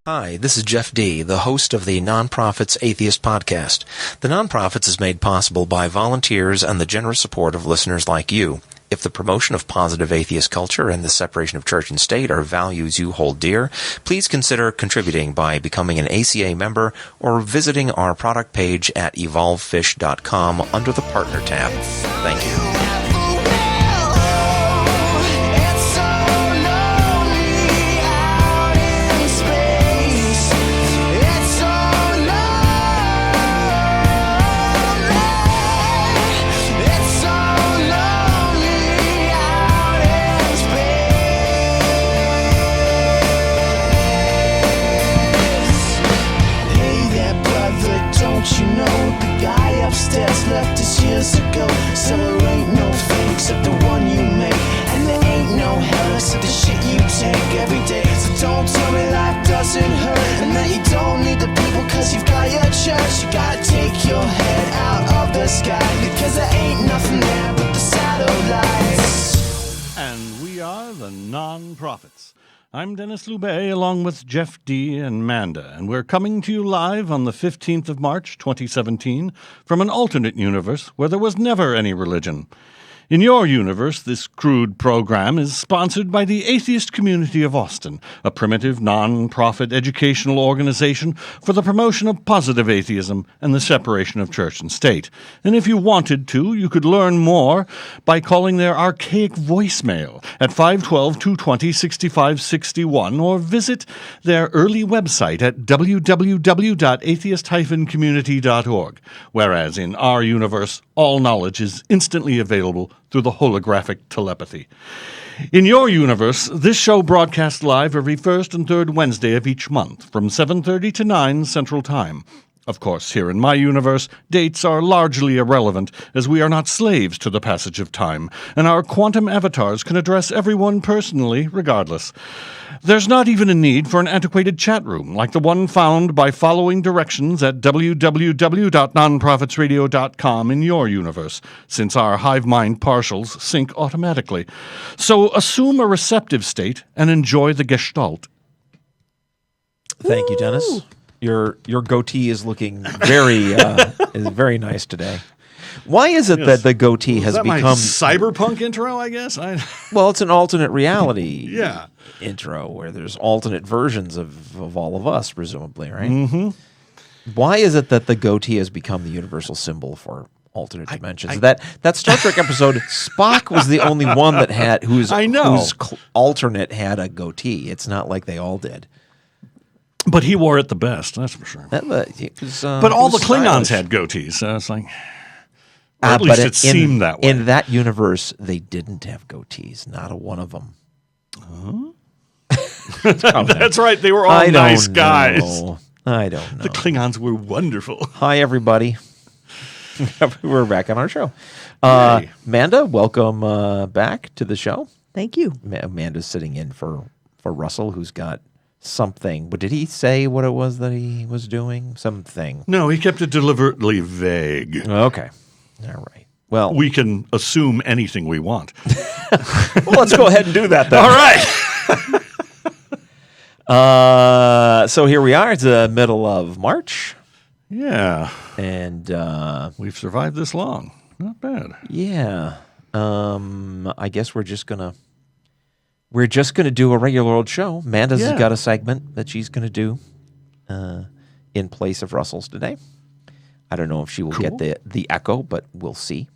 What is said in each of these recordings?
Hi, this is Jeff D., the host of the Nonprofits Atheist Podcast. The Nonprofits is made possible by volunteers and the generous support of listeners like you. If the promotion of positive atheist culture and the separation of church and state are values you hold dear, please consider contributing by becoming an ACA member or visiting our product page at evolvefish.com under the Partner tab. Thank you. Upstairs left us years ago, so there ain't no fake except the one you make, and there ain't no hell except the shit you take every day. So don't tell me life doesn't hurt, and that you don't need the people cause you've got your church. You gotta take your head out of the sky, because there ain't nothing there but the satellites. And we are the Nonprofits. I'm Denis Loubet, along with Jeff D. and Manda, and we're coming to you live on the 15th of March, 2017, from an alternate universe where there was never any religion. In your universe, this crude program is sponsored by the Atheist Community of Austin, a primitive, non-profit educational organization for the promotion of positive atheism and the separation of church and state. And if you wanted to, you could learn more by calling their archaic voicemail at 512-220-6561 or visit their early website at www.atheist-community.org, whereas in our universe, all knowledge is instantly available through the holographic telepathy. In your universe, this show broadcasts live every first and third Wednesday of each month from 7:30 to 9 Central Time. Of course, here in my universe, dates are largely irrelevant, as we are not slaves to the passage of time, and our quantum avatars can address everyone personally, regardless. There's not even a need for an antiquated chat room, like the one found by following directions at www.nonprofitsradio.com in your universe, since our hive mind partials sync automatically. So assume a receptive state and enjoy the gestalt. Thank you, Dennis. Your goatee is looking very is very nice today. Why is it that the goatee has become my cyberpunk intro? I guess. Well, it's an alternate reality. Yeah. Intro where there's alternate versions of all of us, presumably, right? Mm-hmm. Why is it that the goatee has become the universal symbol for alternate dimensions? That Star Trek episode, Spock was the only one that had whose alternate had a goatee. It's not like they all did. But he wore it the best, that's for sure. But all the Klingons had goatees, so it's like, or at least it seemed that way. In that universe, they didn't have goatees, not a one of them. That's right, they were all nice guys. I don't know. The Klingons were wonderful. Hi, everybody. We're back on our show. Manda, welcome back to the show. Thank you. Amanda's sitting in for Russell, who's got something. But did he say what it was that he was doing? Something. No, he kept it deliberately vague. Okay. All right. Well, we can assume anything we want. Well, let's go ahead and do that then. All right. So here we are. It's the middle of March. Yeah. And we've survived this long. Not bad. Yeah. I guess we're just gonna do a regular old show. Manda's got a segment that she's gonna do in place of Russell's today. I don't know if she will get the echo, but we'll see.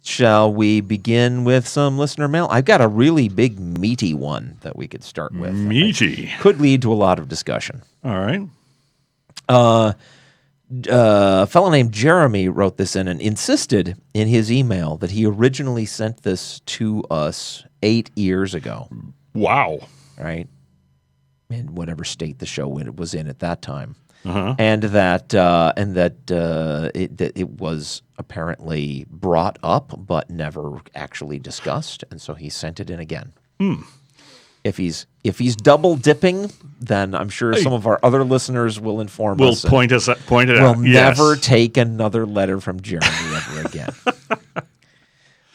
Shall we begin with some listener mail? I've got a really big, meaty one that we could start with. Meaty. Could lead to a lot of discussion. All right. A fellow named Jeremy wrote this in and insisted in his email that he originally sent this to us 8 years ago. Wow. Right? In whatever state the show was in at that time. Uh-huh. And that it was apparently brought up but never actually discussed, and so he sent it in again. If he's double dipping, then I'm sure some of our other listeners will inform us. Will point it out. We'll never take another letter from Jeremy ever again.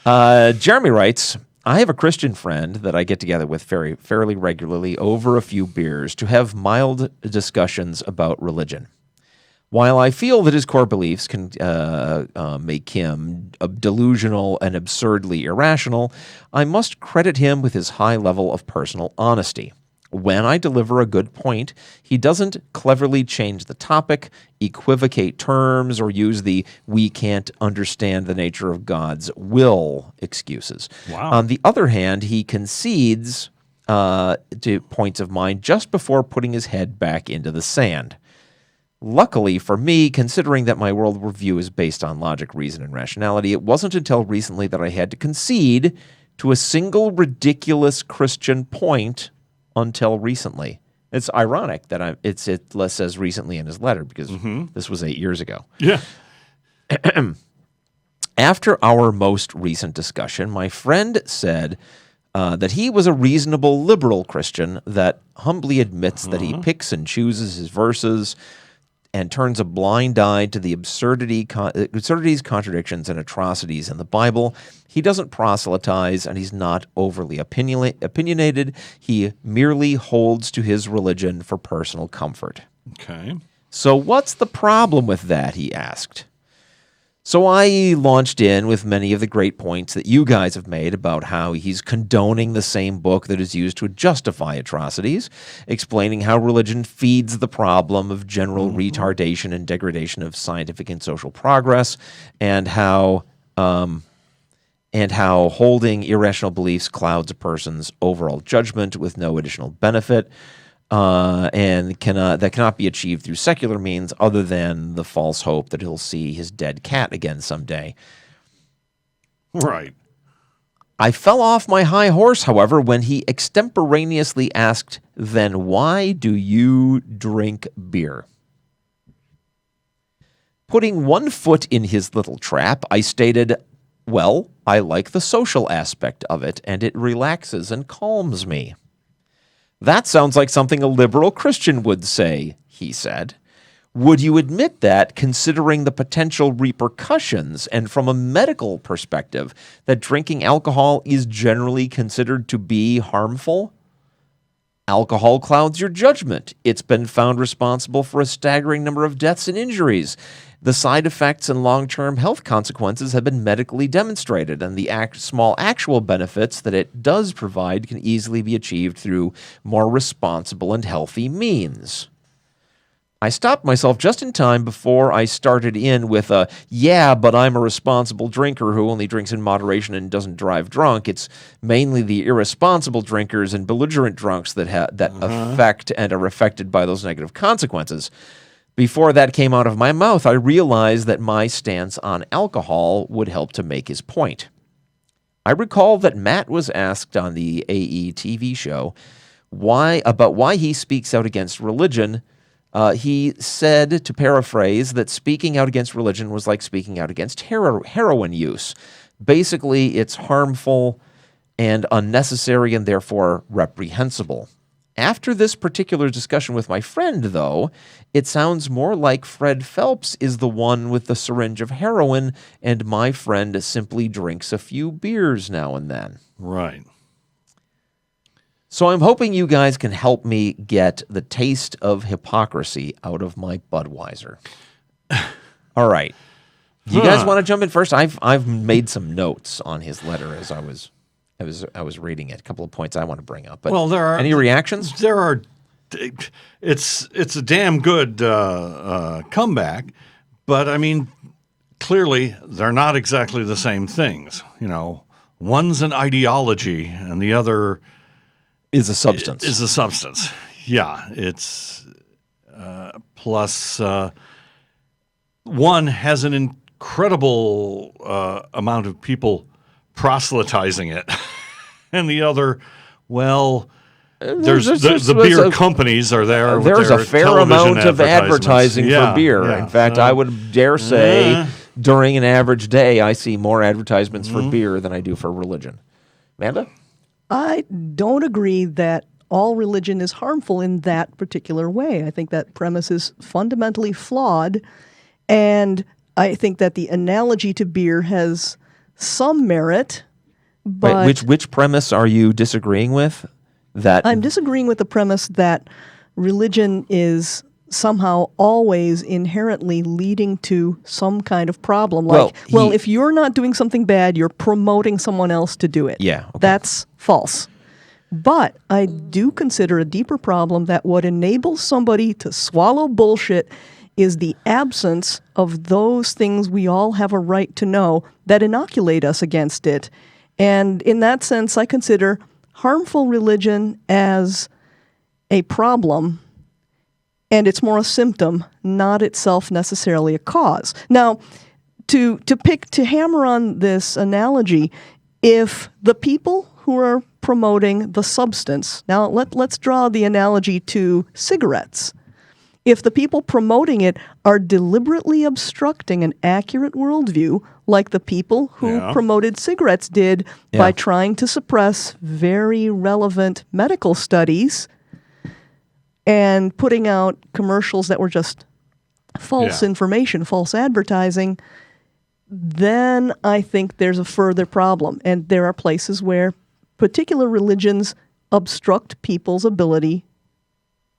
Jeremy writes, I have a Christian friend that I get together with fairly regularly over a few beers to have mild discussions about religion. While I feel that his core beliefs can make him delusional and absurdly irrational, I must credit him with his high level of personal honesty. When I deliver a good point, he doesn't cleverly change the topic, equivocate terms, or use the "we can't understand the nature of God's will" excuses. Wow. On the other hand, he concedes to points of mine just before putting his head back into the sand. Luckily for me, considering that my worldview is based on logic, reason, and rationality, it wasn't until recently that I had to concede to a single ridiculous Christian point until recently. It's ironic that it says recently in his letter because this was 8 years ago. Yeah. After our most recent discussion, my friend said that he was a reasonable liberal Christian that humbly admits that he picks and chooses his verses and turns a blind eye to the absurdities, contradictions, and atrocities in the Bible. He doesn't proselytize, and he's not overly opinionated. He merely holds to his religion for personal comfort. Okay. So what's the problem with that, he asked. So I launched in with many of the great points that you guys have made about how he's condoning the same book that is used to justify atrocities, explaining how religion feeds the problem of general retardation and degradation of scientific and social progress, and how holding irrational beliefs clouds a person's overall judgment with no additional benefit. And that cannot be achieved through secular means other than the false hope that he'll see his dead cat again someday. Right. I fell off my high horse, however, when he extemporaneously asked, "Then why do you drink beer?" Putting one foot in his little trap, I stated, "Well, I like the social aspect of it, and it relaxes and calms me." "That sounds like something a liberal Christian would say," he said. "Would you admit that, considering the potential repercussions and from a medical perspective, that drinking alcohol is generally considered to be harmful?" "Alcohol clouds your judgment. It's been found responsible for a staggering number of deaths and injuries. The side effects and long-term health consequences have been medically demonstrated, and the small actual benefits that it does provide can easily be achieved through more responsible and healthy means." I stopped myself just in time before I started in with a, "Yeah, but I'm a responsible drinker who only drinks in moderation and doesn't drive drunk. It's mainly the irresponsible drinkers and belligerent drunks that affect and are affected by those negative consequences." Before that came out of my mouth, I realized that my stance on alcohol would help to make his point. I recall that Matt was asked on the AE TV show why he speaks out against religion. He said, to paraphrase, that speaking out against religion was like speaking out against heroin use. Basically, it's harmful and unnecessary and therefore reprehensible. After this particular discussion with my friend, though, it sounds more like Fred Phelps is the one with the syringe of heroin, and my friend simply drinks a few beers now and then. Right. So I'm hoping you guys can help me get the taste of hypocrisy out of my Budweiser. All right. You guys want to jump in first? I've made some notes on his letter as I was reading it. A couple of points I want to bring up. But there are any reactions? There are. It's a damn good comeback, but I mean, clearly they're not exactly the same things. You know, one's an ideology and the other is a substance. Is a substance. Yeah, it's plus one has an incredible amount of people proselytizing it, and the other, well, there's the beer companies are there. There's a fair amount of advertising for beer. Yeah, in fact, I would dare say during an average day, I see more advertisements for beer than I do for religion. Manda? I don't agree that all religion is harmful in that particular way. I think that premise is fundamentally flawed, and I think that the analogy to beer has some merit, But which premise are you disagreeing with? That I'm disagreeing with the premise that religion is somehow always inherently leading to some kind of problem. Like, if you're not doing something bad, you're promoting someone else to do it. Yeah, okay. That's false. But I do consider a deeper problem that what enables somebody to swallow bullshit is the absence of those things we all have a right to know that inoculate us against it. And in that sense, I consider harmful religion as a problem, and it's more a symptom, not itself necessarily a cause. Now, to hammer on this analogy, if the people who are promoting the substance, now let's draw the analogy to cigarettes. If the people promoting it are deliberately obstructing an accurate worldview, like the people who promoted cigarettes did by trying to suppress very relevant medical studies and putting out commercials that were just false information, false advertising, then I think there's a further problem. And there are places where particular religions obstruct people's ability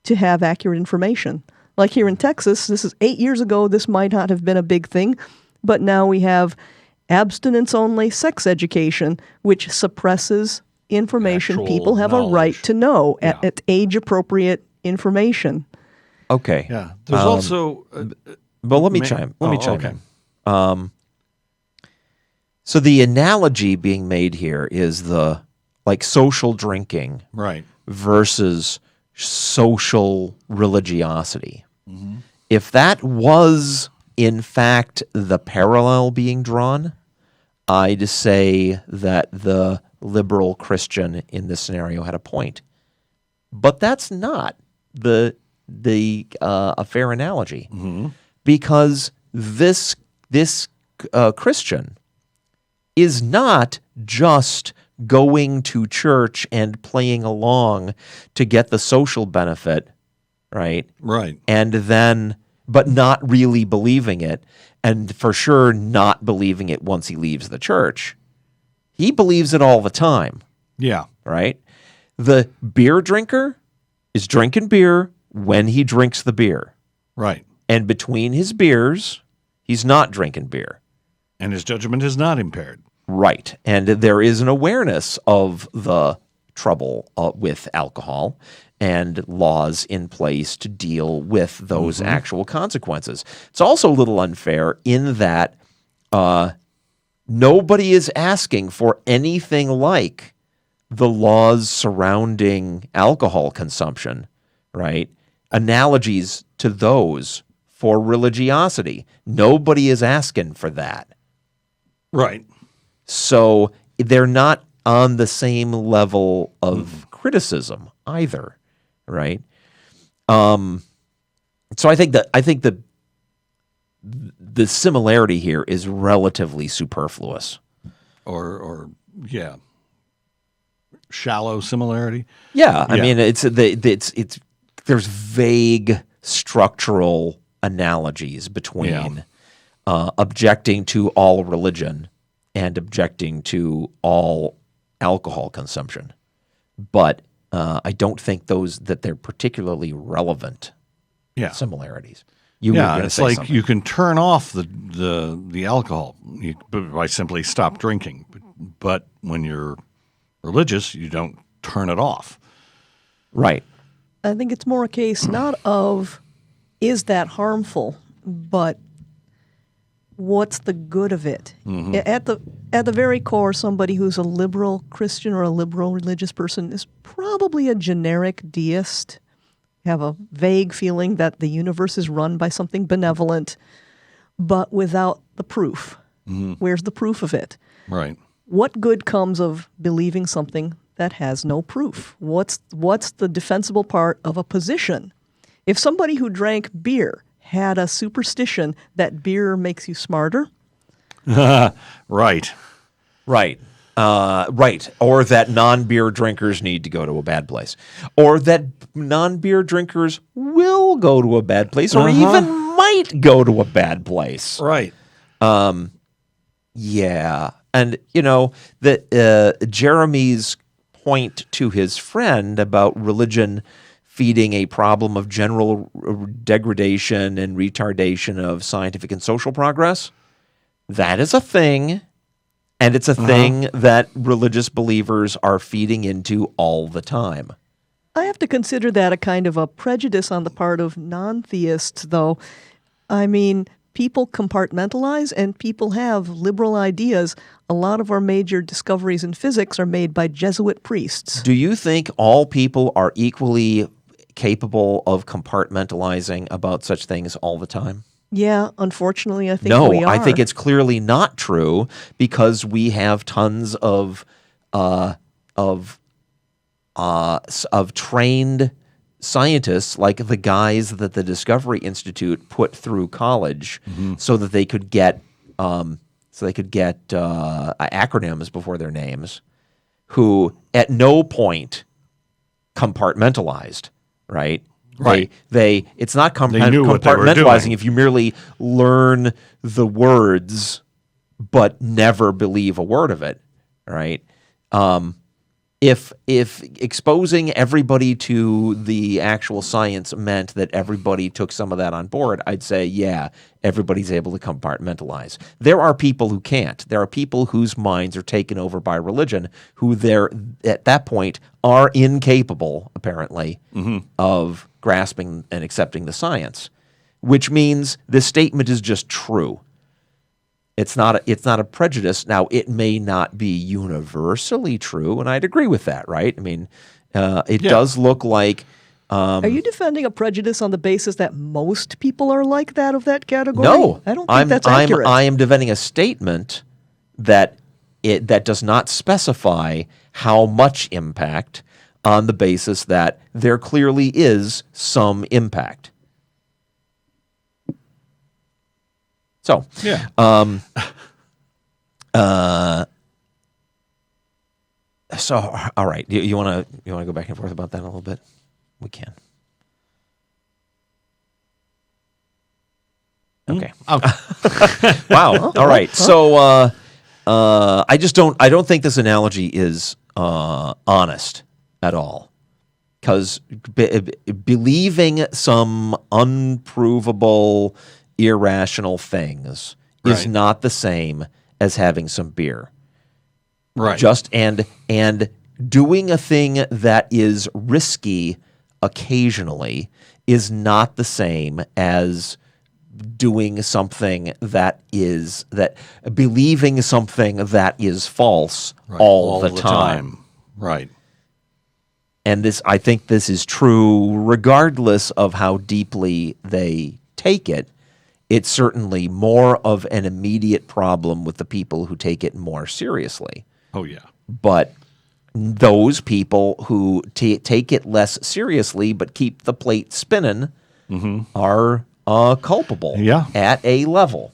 to have accurate information. Like here in Texas, this is 8 years ago, this might not have been a big thing, but now we have abstinence-only sex education, which suppresses information Actual people have knowledge. a right to know at age-appropriate information. Okay. Yeah. There's also... But let me chime okay. in. So the analogy being made here is the social drinking Right. versus social religiosity. Mm-hmm. If that was in fact the parallel being drawn, I'd say that the liberal Christian in this scenario had a point. But that's not a fair analogy, because this Christian is not just going to church and playing along to get the social benefit, right? Right. And then, but not really believing it, and for sure not believing it once he leaves the church. He believes it all the time, Yeah. right? The beer drinker is drinking beer when he drinks the beer. Right. And between his beers, he's not drinking beer. And his judgment is not impaired. Right. And there is an awareness of the trouble with alcohol and laws in place to deal with those actual consequences. It's also a little unfair in that nobody is asking for anything like the laws surrounding alcohol consumption, right? Analogies to those for religiosity. Nobody is asking for that. Right. So they're not on the same level of criticism either, right? So I think the similarity here is relatively superfluous. Or yeah. Shallow similarity. Yeah, I mean it's there's vague structural analogies between objecting to all religion and objecting to all alcohol consumption, but I don't think that they're particularly relevant similarities. It's like something. You can turn off the alcohol by simply stop drinking, but when you're religious, you don't turn it off. Right. I think it's more a case not of is that harmful, but what's the good of it? Mm-hmm. At the very core, somebody who's a liberal Christian or a liberal religious person is probably a generic deist, have a vague feeling that the universe is run by something benevolent, but without the proof. Mm-hmm. Where's the proof of it? Right. What good comes of believing something that has no proof? What's the defensible part of a position? If somebody who drank beer had a superstition that beer makes you smarter. Right. Right. Or that non-beer drinkers need to go to a bad place. Or that non-beer drinkers will go to a bad place or even might go to a bad place. Right. Yeah. And, that Jeremy's point to his friend about religion feeding a problem of general degradation and retardation of scientific and social progress, that is a thing. And it's a thing that religious believers are feeding into all the time. I have to consider that a kind of a prejudice on the part of non-theists, though. I mean, people compartmentalize and people have liberal ideas. A lot of our major discoveries in physics are made by Jesuit priests. Do you think all people are equally capable of compartmentalizing about such things all the time? Yeah, unfortunately, I think No, we are. I think it's clearly not true because we have tons of trained scientists, like the guys that the Discovery Institute put through college, so that they could get acronyms before their names, who at no point compartmentalized, right? Right. It's not They knew what they were doing. compartmentalizing if you merely learn the words but never believe a word of it, right? If exposing everybody to the actual science meant that everybody took some of that on board, I'd say, yeah, everybody's able to compartmentalize. There are people who can't. There are people whose minds are taken over by religion who at that point are incapable, apparently, of grasping and accepting the science, which means this statement is just true. It's not a prejudice. Now, it may not be universally true, and I'd agree with that, right? I mean, it does look like... are you defending a prejudice on the basis that most people are like that of that category? No. I don't think that's accurate. I am defending a statement that does not specify how much impact on the basis that there clearly is some impact. So, Yeah. So all right, you want to go back and forth about that a little bit? We can. Okay. Wow. All right. So I don't think this analogy is honest at all, because believing some unprovable, irrational things is Right. not the same as having some beer. Right. And doing a thing that is risky occasionally is not the same as doing something believing something that is false all the time. Right. And I think this is true regardless of how deeply they take it. It's certainly more of an immediate problem with the people who take it more seriously. Oh, yeah. But those people who take it less seriously but keep the plate spinning are culpable at a level.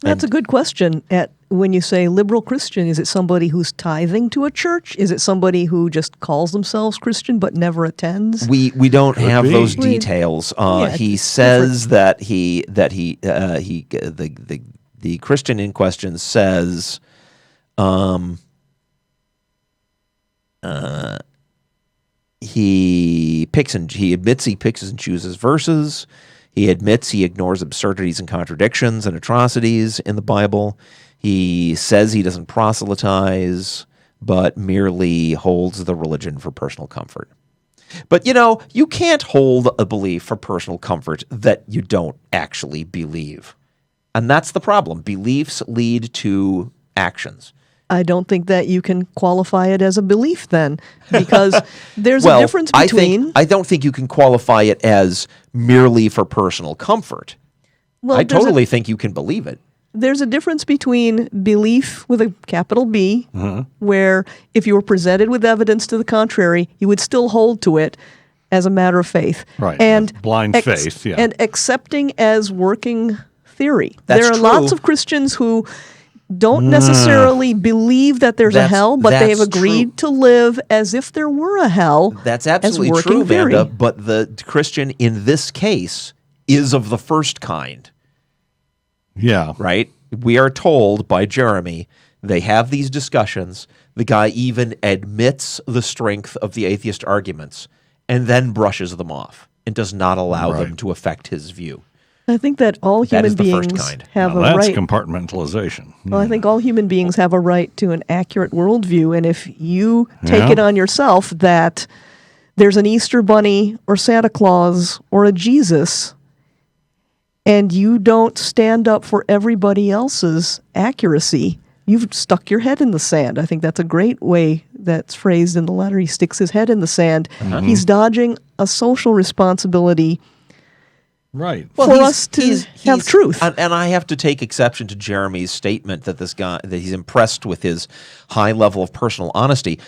That's a good question. When you say liberal Christian, is it somebody who's tithing to a church? Is it somebody who just calls themselves Christian but never attends? We don't have be. those details. He says that the Christian in question says he admits he picks and chooses verses. He admits he ignores absurdities and contradictions and atrocities in the Bible. He says he doesn't proselytize, but merely holds the religion for personal comfort. But, you can't hold a belief for personal comfort that you don't actually believe. And that's the problem. Beliefs lead to actions. I don't think that you can qualify it as a belief then, because there's a difference between... I don't think you can qualify it as merely for personal comfort. Well, I totally think you can believe it. There's a difference between belief with a capital B, where if you were presented with evidence to the contrary, you would still hold to it as a matter of faith. Right. And Blind faith, yeah. And accepting as working theory. That's there are true. lots of Christians who don't necessarily believe that there's a hell, but they have that's agreed to live as if there were a hell. That's as absolutely working true, theory. Manda, but the Christian in this case is of the first kind, Yeah. right? We are told by Jeremy, they have these discussions. The guy even admits the strength of the atheist arguments and then brushes them off and does not allow them to affect his view. I think that all That is human the first beings kind. have Now a that's right. compartmentalization. Well, I think all human beings have a right to an accurate worldview, and if you take Yeah. it on yourself that there's an Easter bunny or Santa Claus or a Jesus, and you don't stand up for everybody else's accuracy, you've stuck your head in the sand. I think that's a great way that's phrased in the letter. He sticks his head in the sand. He's dodging a social responsibility Right. for us to have truth. And I have to take exception to Jeremy's statement that this guy, that he's impressed with his high level of personal honesty.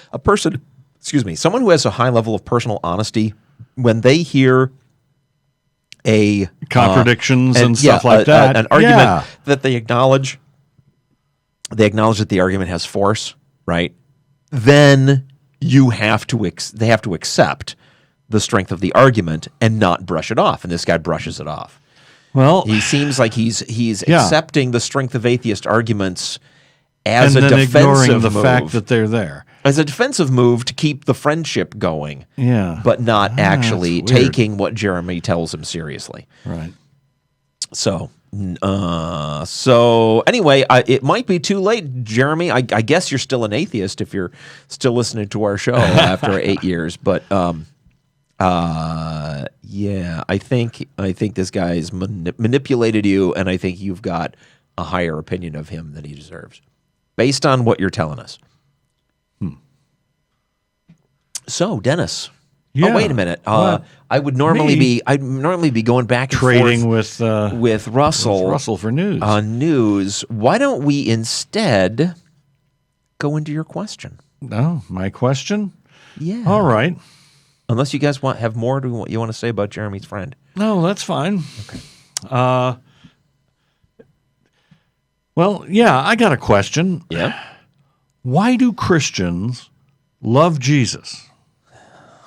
Someone who has a high level of personal honesty, when they hear a Contradictions and stuff like that. an argument that they acknowledge that the argument has force, right? Then they have to accept the strength of the argument and not brush it off. And this guy brushes it off. Well, He seems like he's accepting the strength of atheist arguments as and a then defensive ignoring the move, fact that they're there. as a defensive move to keep the friendship going. Yeah. But not actually that's weird. taking what Jeremy tells him seriously. Right. So anyway, it might be too late, Jeremy. I guess you're still an atheist if you're still listening to our show after 8 years. But yeah, I think this guy's manipulated you, and I think you've got a higher opinion of him than he deserves, based on what you're telling us. So, Dennis. Yeah. Oh, wait a minute. What? I'd normally be going back and Trading forth with Russell Russell for news. on news. Why don't we instead go into your question? Oh, my question? Yeah. All right. Unless you guys have more you want to say about Jeremy's friend. No, that's fine. Okay. Well, yeah, I got a question. Yeah. Why do Christians love Jesus?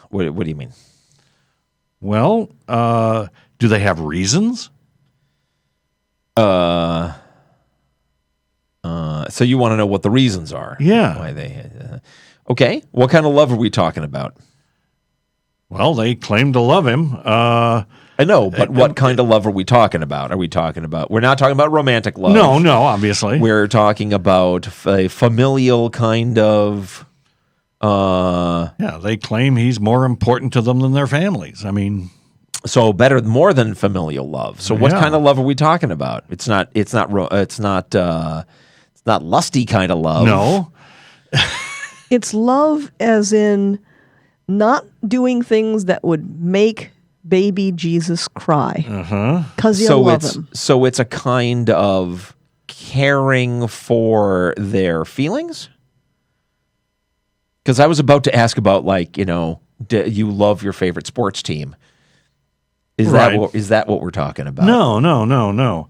What do you mean? Well, do they have reasons? So you want to know what the reasons are? Yeah. Why they? Okay. What kind of love are we talking about? Well, they claim to love him. I know, but what kind of love are we talking about? We're not talking about romantic love. No, obviously. We're talking about a familial kind of. Yeah, they claim he's more important to them than their families. I mean, So more than familial love. So what kind of love are we talking about? It's not lusty kind of love. no. It's love as in not doing things that would make baby Jesus cry. Because you love him. So it's a kind of caring for their feelings? Because I was about to ask about, like, you love your favorite sports team. Is that what we're talking about? No.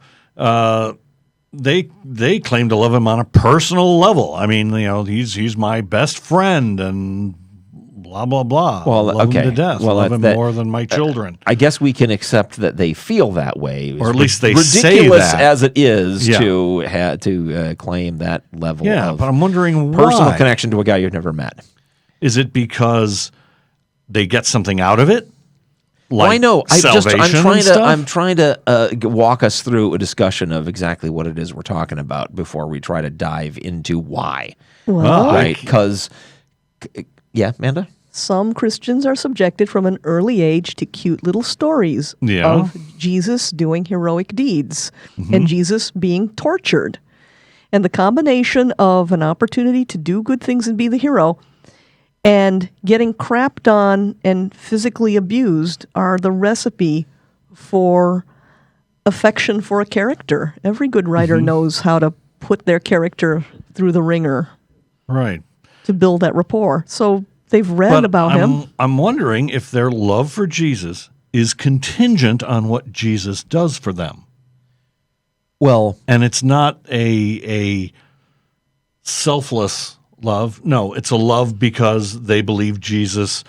They claim to love him on a personal level. I mean, he's my best friend and blah blah blah. Well, love okay. him to death. Well, love him that- more than my children. I guess we can accept that they feel that way, Or at least they say ridiculous that. as it is Yeah. to claim that level Yeah, of but I'm wondering personal why. connection to a guy you've never met. Is it because they get something out of it? Well, I know. Salvation I'm trying to walk us through a discussion of exactly what it is we're talking about before we try to dive into why. Well, Right? Because, yeah, Manda? some Christians are subjected from an early age to cute little stories Yeah. of Jesus doing heroic deeds and Jesus being tortured. And the combination of an opportunity to do good things and be the hero and getting crapped on and physically abused are the recipe for affection for a character. Every good writer knows how to put their character through the ringer Right. to build that rapport. So they've read about him. I'm wondering if their love for Jesus is contingent on what Jesus does for them. Well, And it's not a selfless love. No, it's a love because they believe Jesus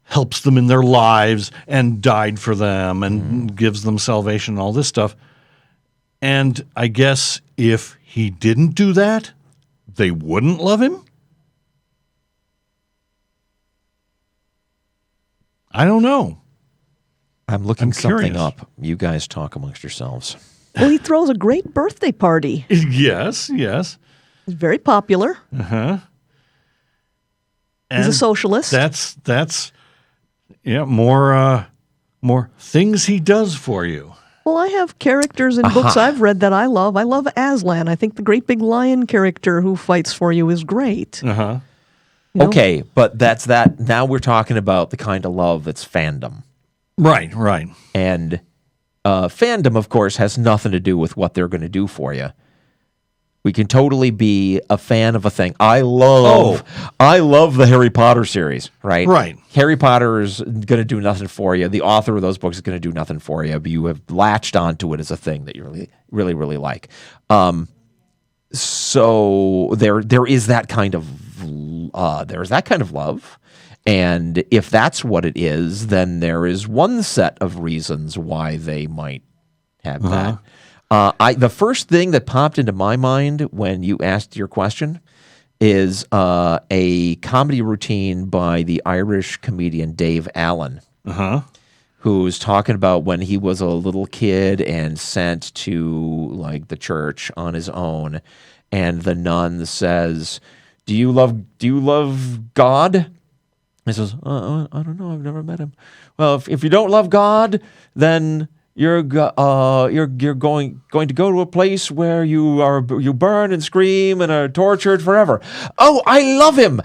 helps them in their lives and died for them and gives them salvation and all this stuff. And I guess if he didn't do that, they wouldn't love him? I don't know. I'm looking something curious. up. You guys talk amongst yourselves. Well, he throws a great birthday party. Yes. He's very popular. And He's a socialist. That's more things he does for you. Well, I have characters in books I've read that I love. I love Aslan. I think the great big lion character who fights for you is great. Uh-huh. You know? Okay, but that's that. Now we're talking about the kind of love that's fandom. Right. And fandom, of course, has nothing to do with what they're going to do for you. We can totally be a fan of a thing. I love the Harry Potter series, right? Right. Harry Potter is going to do nothing for you. The author of those books is going to do nothing for you, but you have latched onto it as a thing that you really, really, really like. So there is that kind of love. And if that's what it is, then there is one set of reasons why they might have that. The first thing that popped into my mind when you asked your question is a comedy routine by the Irish comedian Dave Allen, who's talking about when he was a little kid and sent to like the church on his own, and the nun says, "Do you love God?" He says, I don't know. I've never met him. Well, if you don't love God, then you're going to go to a place where you burn and scream and are tortured forever. Oh, I love him.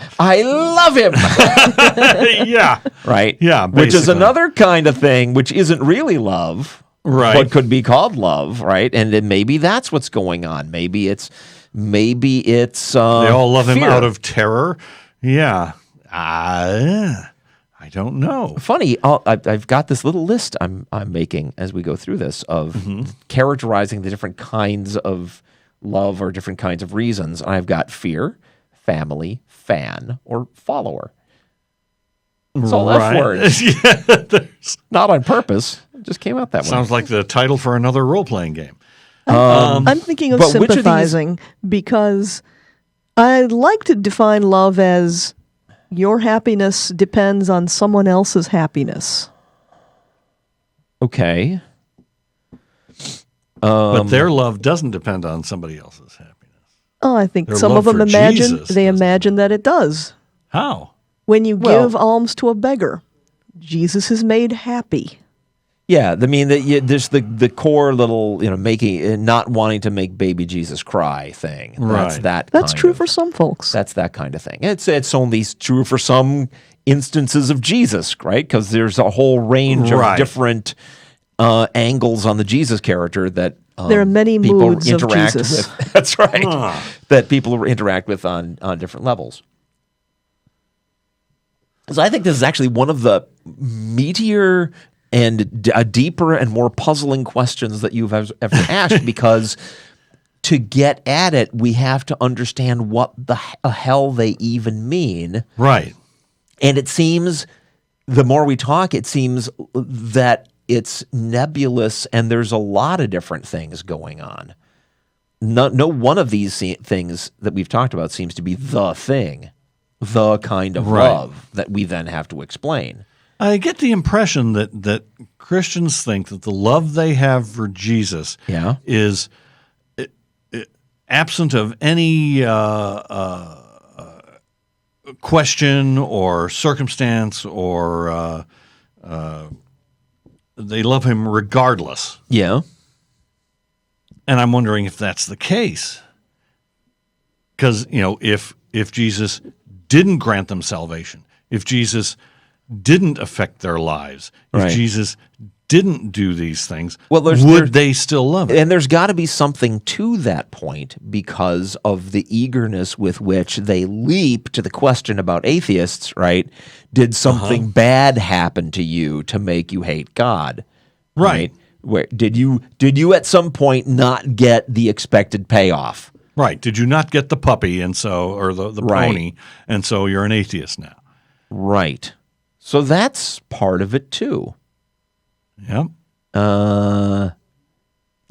Yeah. Right. Yeah. Which is basically. another kind of thing, which isn't really love, Right. but could be called love, right? And then maybe that's what's going on. Maybe it's. They all love him fear. out of terror. Yeah. I don't know. Funny, I've got this little list I'm making as we go through this of characterizing the different kinds of love or different kinds of reasons. I've got fear, family, fan, or follower. It's all F words. Not on purpose. It just came out that way. Sounds like the title for another role-playing game. I'm thinking of but which of these- sympathizing because I like to define love as your happiness depends on someone else's happiness. Okay. But their love doesn't depend on somebody else's happiness. Oh, I think Their some love of them for imagine Jesus they doesn't. imagine that it does. How? When you Well- give alms to a beggar, Jesus is made happy. Yeah, I mean, there's the core little, making not wanting to make baby Jesus cry thing. That's Right. that. That's kind true of- for some folks. That's that kind of thing. It's only true for some instances of Jesus, right? Because there's a whole range of Right. different angles on the Jesus character that There are many people moods of interact Jesus. with. That's right. That people interact with on different levels. So I think this is actually one of the meatier and deeper and more puzzling questions that you've ever asked, because to get at it, we have to understand what the hell they even mean. Right. And it seems, the more we talk, it seems that it's nebulous and there's a lot of different things going on. No one of these things that we've talked about seems to be the thing, the kind of Right. love that we then have to explain. I get the impression that Christians think that the love they have for Jesus Yeah. is absent of any question or circumstance, or they love him regardless. Yeah. And I'm wondering if that's the case. Because, if Jesus didn't grant them salvation, if Jesus didn't affect their lives, if Right. Jesus didn't do these things, Well, would they still love it? And there's got to be something to that point because of the eagerness with which they leap to the question about atheists, right? Did something bad happen to you to make you hate God? Right. Where did you at some point not get the expected payoff? Right. Did you not get the puppy or the Right. pony, and so you're an atheist now? Right. So that's part of it too. Yep.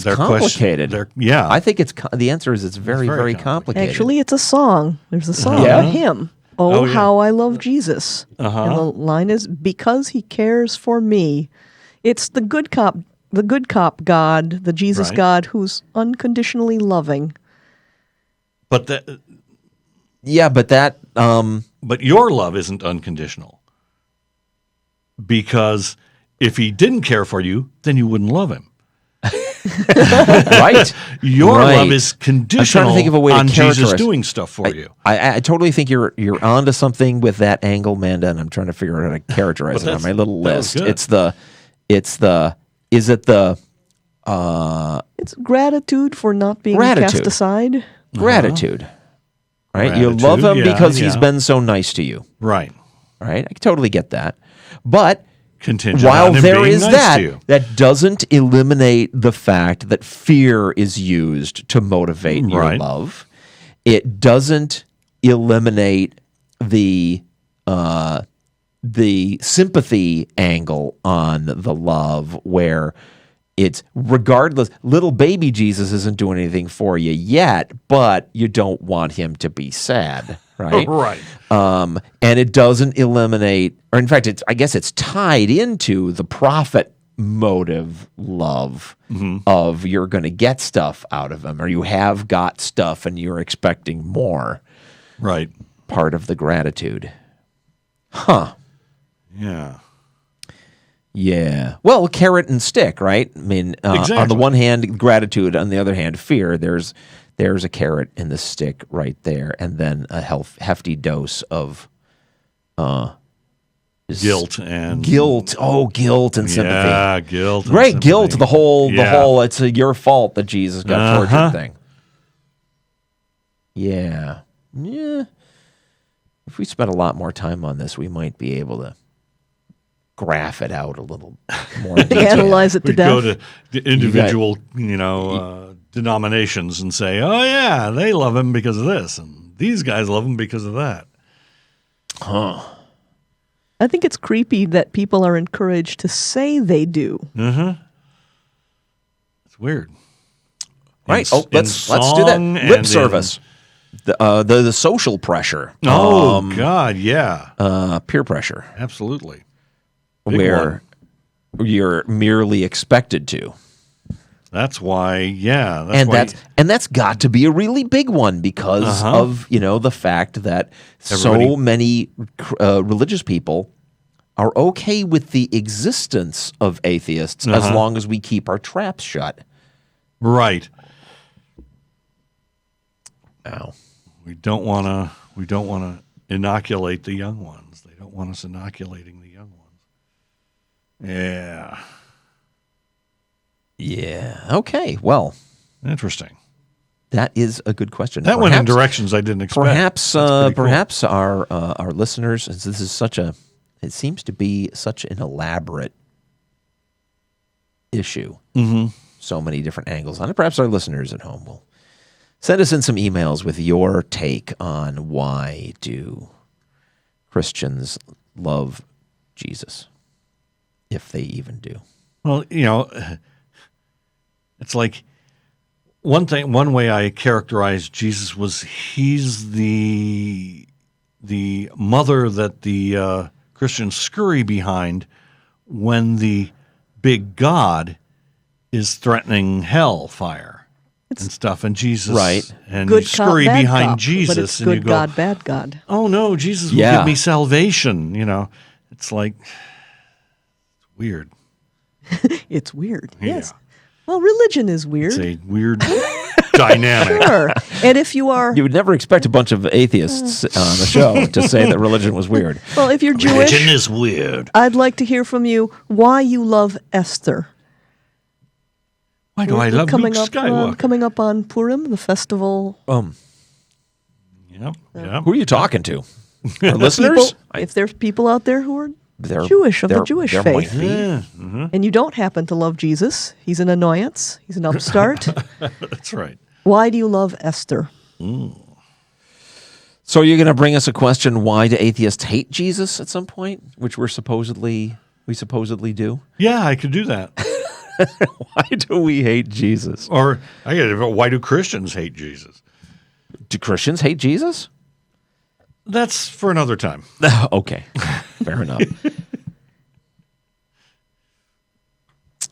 Their complicated. Yeah. I think the answer is it's very, very complicated. Actually, it's a song. There's a song, a hymn. Oh, how I love Jesus. And the line is, because he cares for me. It's the good cop God, the Jesus God who's unconditionally loving. But but your love isn't unconditional. Because if he didn't care for you, then you wouldn't love him. Right. Your love is conditional I'm trying to think of a way on to Jesus doing stuff for you. I totally think you're onto something with that angle, Manda, and I'm trying to figure out how to characterize it on my little list. It's gratitude for not being cast aside. Gratitude. Right? You love him because he's been so nice to you. Right. Right? I totally get that. But contingent while on him there being is nice to you. that doesn't eliminate the fact that fear is used to motivate your love. It doesn't eliminate the sympathy angle on the love, where it's regardless. Little baby Jesus isn't doing anything for you yet, but you don't want him to be sad. Right. Right. And it doesn't eliminate, or in fact, I guess it's tied into the profit motive love of you're going to get stuff out of him, or you have got stuff and you're expecting more. Right. Part of the gratitude. Huh. Yeah. Yeah. Well, carrot and stick, right? I mean, on the one hand, gratitude. On the other hand, fear. There's a carrot in the stick right there, and then a hefty dose of guilt and sympathy. Yeah, guilt. Right, guilt. The whole. It's your fault that Jesus got tortured thing. Yeah. If we spent a lot more time on this, we might be able to graph it out a little more. Analyze it to death. Go to the individual, denominations and say, oh yeah, they love him because of this, and these guys love him because of that. Huh. I think it's creepy that people are encouraged to say they do. Mm-hmm. It's weird. Right. Let's do that. Lip service. The social pressure. Oh God, yeah. Peer pressure. Absolutely. Where you're merely expected to. That's why, that's got to be a really big one because of the fact that so many religious people are okay with the existence of atheists as long as we keep our traps shut. Right. Now, we don't want to inoculate the young ones. They don't want us inoculating the young ones. Yeah. Yeah. Okay. Well. Interesting. That is a good question. That went in directions I didn't expect. Perhaps our listeners, since this is it seems to be such an elaborate issue. Mm-hmm. So many different angles on it. Perhaps our listeners at home will send us in some emails with your take on why do Christians love Jesus, if they even do. Well, it's like one way I characterized Jesus was he's the mother that the Christians scurry behind when the big God is threatening hellfire and stuff, and Jesus, right? And good you scurry cop, behind cop, Jesus, but it's and good you go, God, bad God. Oh no, Jesus will give me salvation. It's like it's weird. It's weird. Yeah. Yes. Well, religion is weird. It's a weird dynamic. Sure. And if you are... You would never expect a bunch of atheists on the show to say that religion was weird. Well, if you're Jewish... Religion is weird. I'd like to hear from you why you love Esther. Why do I love Luke Skywalker? Coming up on Purim, the festival... Yep. Who are you talking to? Our listeners? If there's people out there who are Jewish, of the Jewish faith. Yeah. Mm-hmm. And you don't happen to love Jesus. He's an annoyance. He's an upstart. That's right. Why do you love Esther? So you're going to bring us a question, why do atheists hate Jesus at some point, which we supposedly do? Yeah, I could do that. Why do we hate Jesus? Or I get it. Why do Christians hate Jesus? Do Christians hate Jesus? That's for another time. Okay, fair enough.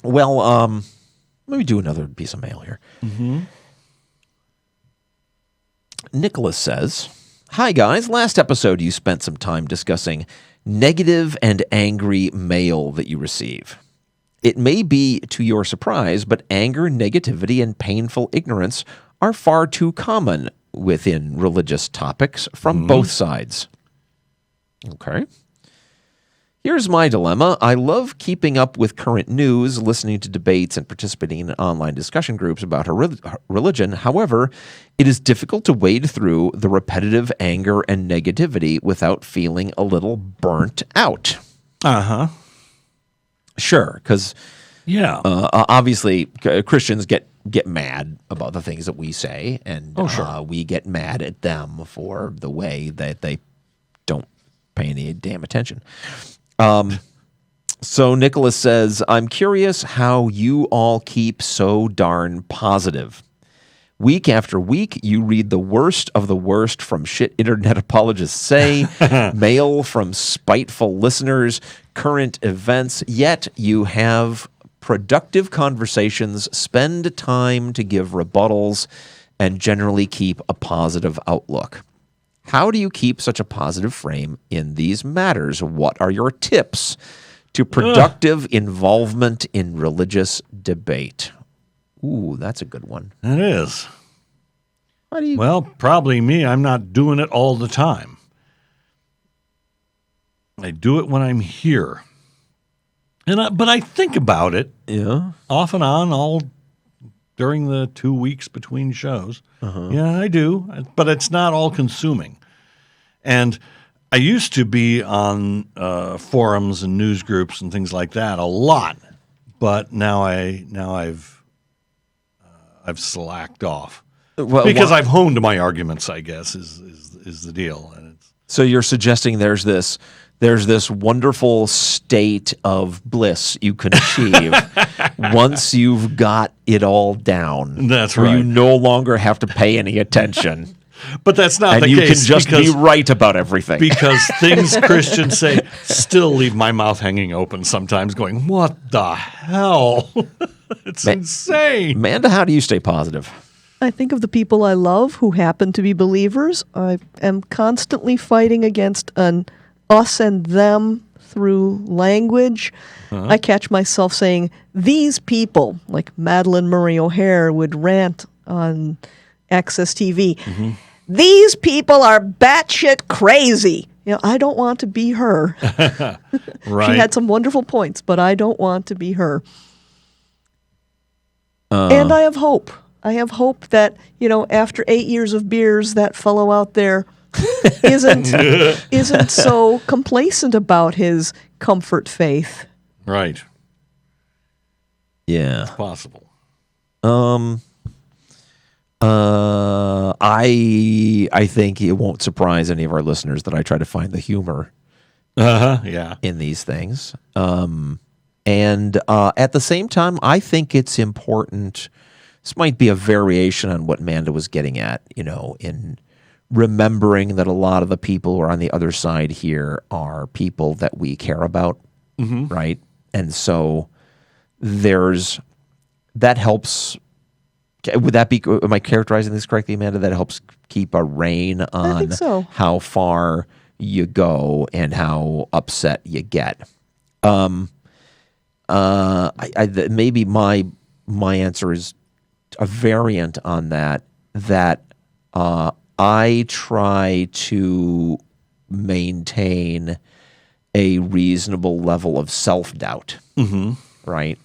Well, let me do another piece of mail here. Mm-hmm. Nicholas says, "Hi guys, last episode you spent some time discussing negative and angry mail that you receive. It may be to your surprise, but anger, negativity, and painful ignorance are far too common within religious topics from both sides." Okay. "Here's my dilemma. I love keeping up with current news, listening to debates, and participating in online discussion groups about religion. However, it is difficult to wade through the repetitive anger and negativity without feeling a little burnt out." Uh-huh. Sure, because Yeah. obviously Christians get mad about the things that we say, and sure. we get mad at them for the way that they don't pay any damn attention. So Nicholas says, "I'm curious how you all keep so darn positive. Week after week, you read the worst of the worst from shit internet apologists say, mail from spiteful listeners, current events, yet you have productive conversations, spend time to give rebuttals, and generally keep a positive outlook. How do you keep such a positive frame in these matters? What are your tips to productive involvement in religious debate?" Ooh, that's a good one. It is. How do you? Well, probably me. I'm not doing it all the time. I do it when I'm here. But I think about it Yeah. off and on all during the 2 weeks between shows. Yeah, I do. But it's not all consuming. And I used to be on forums and news groups and things like that a lot. But now I've slacked off. Well, Because I've honed my arguments, I guess, is the deal. And it's So you're suggesting there's this wonderful state of bliss you can achieve once you've got it all down. That's where right. you no longer have to pay any attention. But that's not And the you case. can just because, be right about everything. because things Christians say still leave my mouth hanging open sometimes, going, "What the hell?" It's insane. Manda, how do you stay positive? I think of the people I love who happen to be believers. I am constantly fighting against an us and them through language. I catch myself saying, "these people," like Madeleine Murray O'Hair would rant on Access TV. "These people are batshit crazy." You know, I don't want to be her. Right. She had some wonderful points, but I don't want to be her. And I have hope. I have hope that, after 8 years of beers, that fellow out there isn't so complacent about his comfort faith. Right. Yeah. Possible. I think it won't surprise any of our listeners that I try to find the humor Yeah. in these things. And at the same time, I think it's important. This might be a variation on what Manda was getting at, in remembering that a lot of the people who are on the other side here are people that we care about, right? And so that helps. Would that be? Am I characterizing this correctly, Amanda? That helps keep a rein on I think so. how far you go and how upset you get. Maybe my answer is a variant on that. That I try to maintain a reasonable level of self-doubt, right?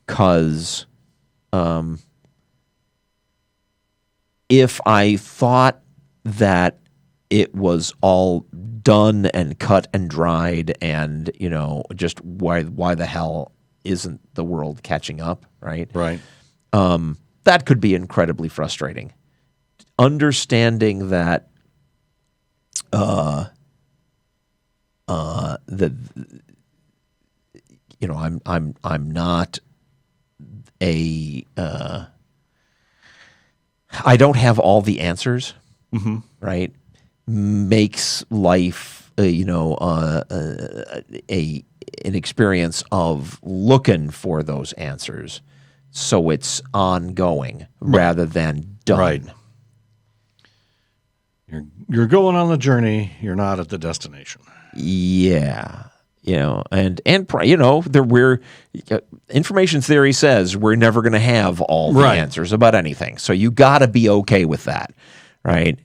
Because if I thought that it was all done and cut and dried and, just why the hell isn't the world catching up, right? Right. That could be incredibly frustrating. Understanding that I'm not I don't have all the answers, right? Makes life, an experience of looking for those answers, so it's ongoing rather than done. Right. You're going on the journey. You're not at the destination. Yeah. Information theory says we're never going to have all the answers about anything. So you got to be okay with that, right?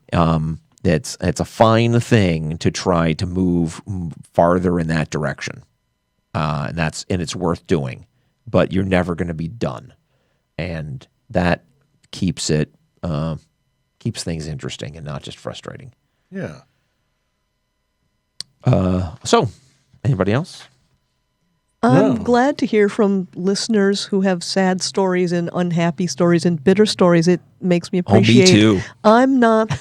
It's a fine thing to try to move farther in that direction, and it's worth doing. But you're never going to be done, and that keeps things interesting and not just frustrating. Yeah. So, anybody else? I'm glad to hear from listeners who have sad stories and unhappy stories and bitter stories. It makes me appreciate. Me too. I'm not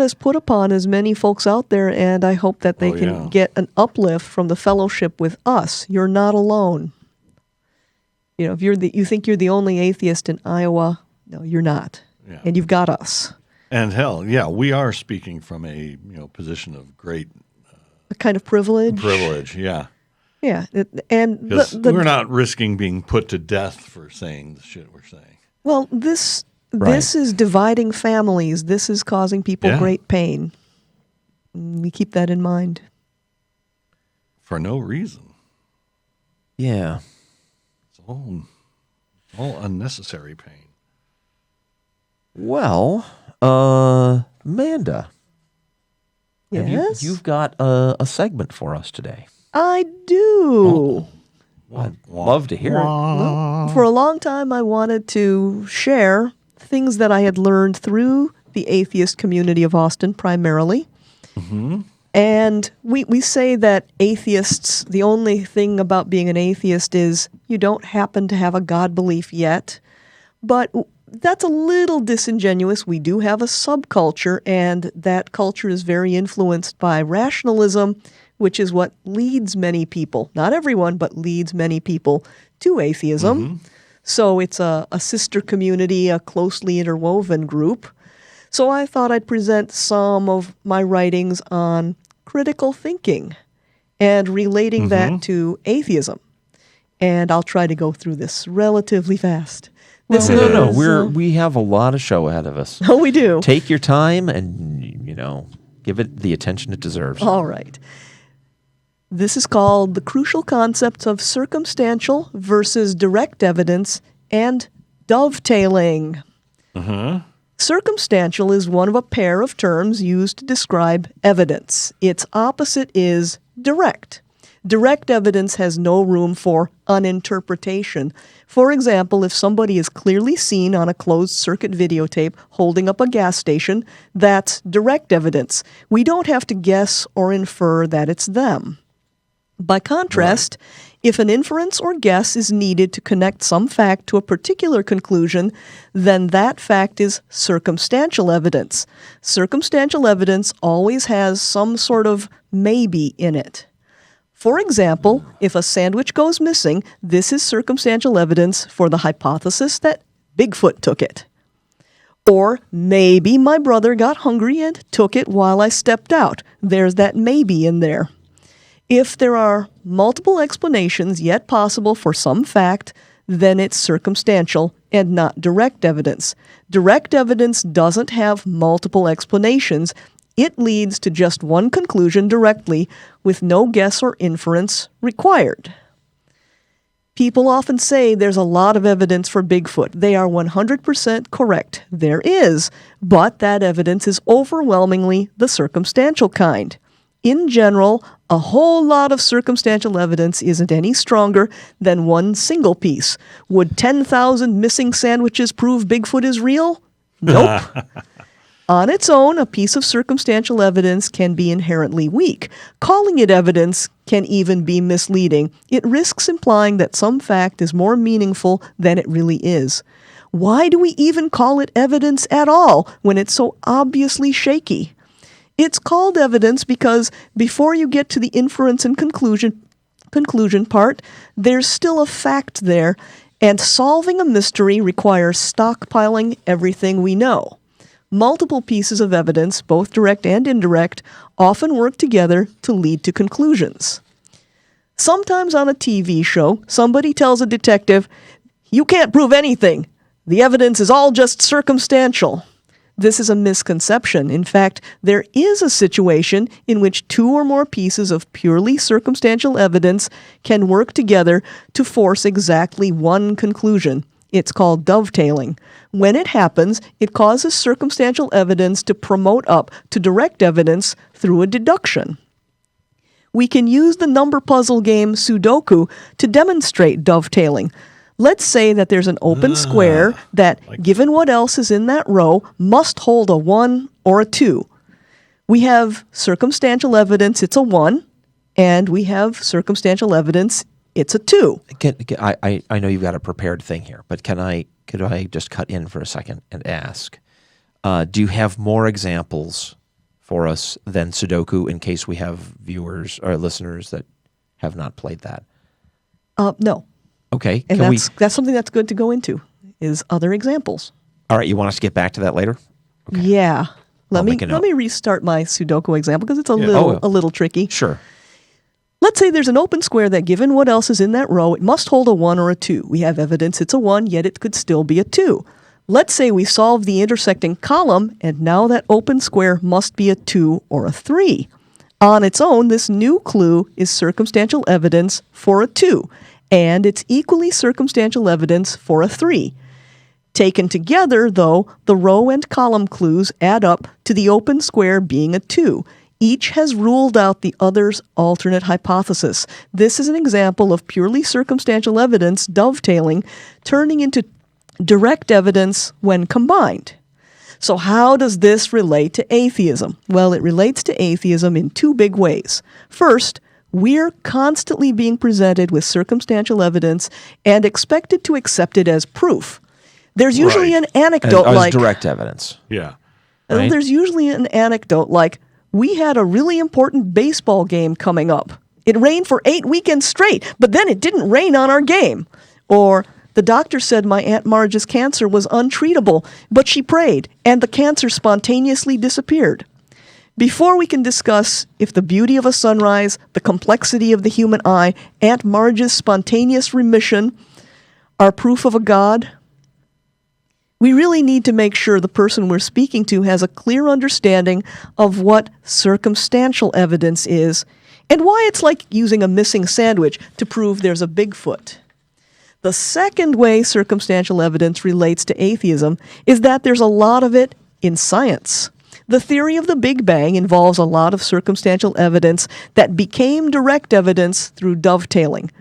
as put upon as many folks out there, and I hope that they can get an uplift from the fellowship with us. You're not alone. If you think you're the only atheist in Iowa, no, you're not. Yeah. And you've got us. And hell, yeah, we are speaking from a position of great a kind of privilege. Privilege, yeah. Yeah, and we're not risking being put to death for saying the shit we're saying. Well, this is dividing families. This is causing people great pain. We keep that in mind. For no reason. Yeah. It's all unnecessary pain. Well, Manda. Yes? You've got a segment for us today. I do. I'd love to hear it. For a long time, I wanted to share things that I had learned through the Atheist Community of Austin primarily. Mm-hmm. And we say that atheists, the only thing about being an atheist is you don't happen to have a God belief yet. But that's a little disingenuous. We do have a subculture, and that culture is very influenced by rationalism, which is what leads many people, not everyone, but leads many people to atheism. Mm-hmm. So it's a sister community, a closely interwoven group. So I thought I'd present some of my writings on critical thinking and relating that to atheism. And I'll try to go through this relatively fast. We have a lot of show ahead of us. Oh, we do. Take your time and, give it the attention it deserves. All right. This is called The Crucial Concepts of Circumstantial versus Direct Evidence and Dovetailing. Uh-huh. Circumstantial is one of a pair of terms used to describe evidence. Its opposite is direct. Direct evidence has no room for uninterpretation. For example, if somebody is clearly seen on a closed-circuit videotape holding up a gas station, that's direct evidence. We don't have to guess or infer that it's them. By contrast, if an inference or guess is needed to connect some fact to a particular conclusion, then that fact is circumstantial evidence. Circumstantial evidence always has some sort of maybe in it. For example, if a sandwich goes missing, this is circumstantial evidence for the hypothesis that Bigfoot took it. Or maybe my brother got hungry and took it while I stepped out. There's that maybe in there. If there are multiple explanations yet possible for some fact, then it's circumstantial and not direct evidence. Direct evidence doesn't have multiple explanations. It leads to just one conclusion directly with no guess or inference required. People often say there's a lot of evidence for Bigfoot. They are 100% correct. There is, but that evidence is overwhelmingly the circumstantial kind. In general, a whole lot of circumstantial evidence isn't any stronger than one single piece. Would 10,000 missing sandwiches prove Bigfoot is real? Nope. On its own, a piece of circumstantial evidence can be inherently weak. Calling it evidence can even be misleading. It risks implying that some fact is more meaningful than it really is. Why do we even call it evidence at all when it's so obviously shaky? It's called evidence because before you get to the inference and conclusion, conclusion part, there's still a fact there, and solving a mystery requires stockpiling everything we know. Multiple pieces of evidence, both direct and indirect, often work together to lead to conclusions. Sometimes on a TV show, somebody tells a detective, "You can't prove anything. The evidence is all just circumstantial." This is a misconception. In fact, there is a situation in which two or more pieces of purely circumstantial evidence can work together to force exactly one conclusion. It's called dovetailing. When it happens, it causes circumstantial evidence to promote up to direct evidence through a deduction. We can use the number puzzle game Soduku to demonstrate dovetailing. Let's say that there's an open square that, given what else is in that row, must hold a 1 or a 2. We have circumstantial evidence it's a 1, and we have circumstantial evidence it's a 2. I know you've got a prepared thing here, but could I just cut in for a second and ask, do you have more examples for us than Soduku in case we have viewers or listeners that have not played that? No. Okay. And that's something that's good to go into, is other examples. All right, you want us to get back to that later? Okay. Yeah. Let make a note. me restart my Soduku example because it's a little tricky. Sure. Let's say there's an open square that, given what else is in that row, it must hold a 1 or a 2. We have evidence it's a 1, yet it could still be a 2. Let's say we solve the intersecting column, and now that open square must be a 2 or a 3. On its own, this new clue is circumstantial evidence for a 2, and it's equally circumstantial evidence for a 3. Taken together, though, the row and column clues add up to the open square being a 2. Each has ruled out the other's alternate hypothesis. This is an example of purely circumstantial evidence dovetailing, turning into direct evidence when combined. So how does this relate to atheism? Well, it relates to atheism in two big ways. First, we're constantly being presented with circumstantial evidence and expected to accept it as proof. There's usually an anecdote like direct evidence. Yeah. Right? There's usually an anecdote like, we had a really important baseball game coming up. It rained for 8 weekends straight, but then it didn't rain on our game. Or, the doctor said my Aunt Marge's cancer was untreatable, but she prayed, and the cancer spontaneously disappeared. Before we can discuss if the beauty of a sunrise, the complexity of the human eye, Aunt Marge's spontaneous remission are proof of a God, we really need to make sure the person we're speaking to has a clear understanding of what circumstantial evidence is and why it's like using a missing sandwich to prove there's a Bigfoot. The second way circumstantial evidence relates to atheism is that there's a lot of it in science. The theory of the Big Bang involves a lot of circumstantial evidence that became direct evidence through dovetailing.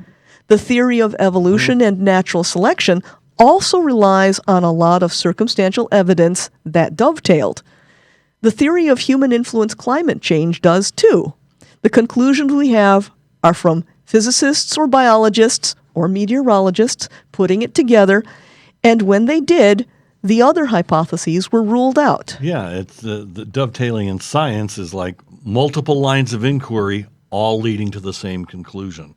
The theory of evolution and natural selection also relies on a lot of circumstantial evidence that dovetailed. The theory of human-influenced climate change does too. The conclusions we have are from physicists or biologists or meteorologists putting it together, and when they did, the other hypotheses were ruled out. Yeah, it's the dovetailing in science is like multiple lines of inquiry all leading to the same conclusion.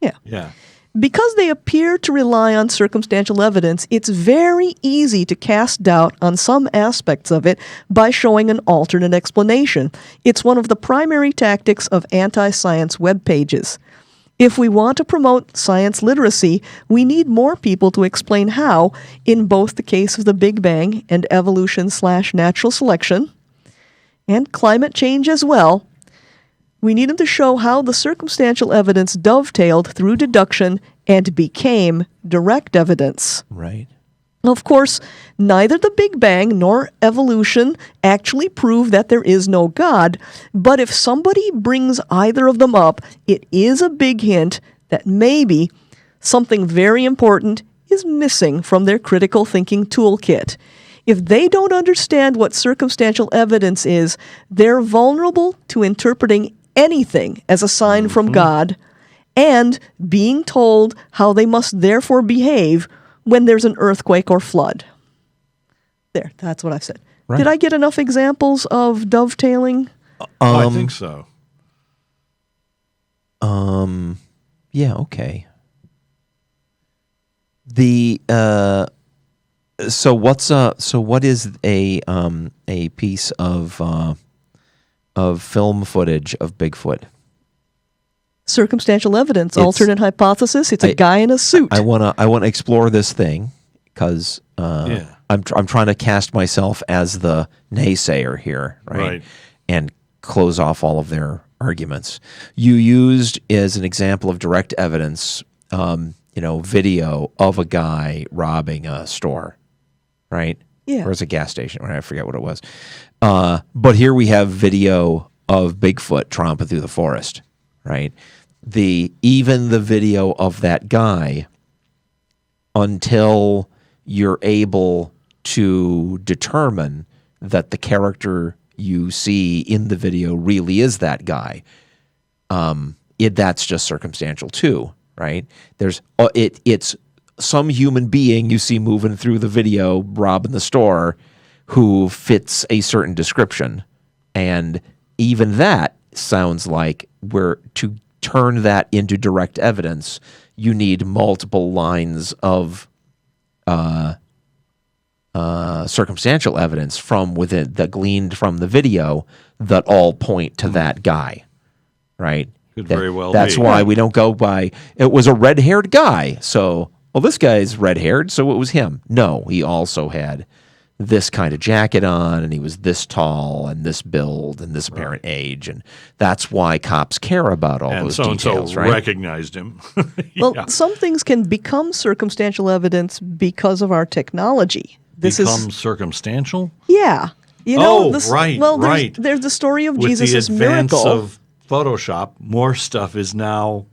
Yeah. Yeah. Because they appear to rely on circumstantial evidence, it's very easy to cast doubt on some aspects of it by showing an alternate explanation. It's one of the primary tactics of anti-science web pages. If we want to promote science literacy, we need more people to explain how, in both the case of the Big Bang and evolution/natural selection, and climate change as well, we need them to show how the circumstantial evidence dovetailed through deduction and became direct evidence. Right. Of course, neither the Big Bang nor evolution actually prove that there is no God, but if somebody brings either of them up, it is a big hint that maybe something very important is missing from their critical thinking toolkit. If they don't understand what circumstantial evidence is, they're vulnerable to interpreting anything as a sign from God and being told how they must therefore behave when there's an earthquake or flood. There, that's what I said. Right. Did I get enough examples of dovetailing? I think so. Yeah, okay. The so what is a piece of film footage of Bigfoot? Circumstantial evidence, alternate hypothesis. It's a guy in a suit. I wanna explore this thing because I'm trying to cast myself as the naysayer here, right? And close off all of their arguments. You used as an example of direct evidence, video of a guy robbing a store, right? Yeah. Or it's a gas station. I forget what it was. But here we have video of Bigfoot tromping through the forest, right? Even the video of that guy, until you're able to determine that the character you see in the video really is that guy, that's just circumstantial too, right? It's some human being you see moving through the video robbing the store who fits a certain description, and even that sounds like to turn that into direct evidence, you need multiple lines of circumstantial evidence from within that gleaned from the video that all point to that guy, right? Could very well That's be. why we don't go by, it was a red-haired guy, so, well, this guy's red-haired, so it was him. No, he also had this kind of jacket on, and he was this tall, and this build, and this apparent age, and that's why cops care about all those details, right? Recognized him. Well, some things can become circumstantial evidence because of our technology. Become circumstantial? Yeah. Right. There's the story of With Jesus' the advance miracle. of Photoshop, more stuff is now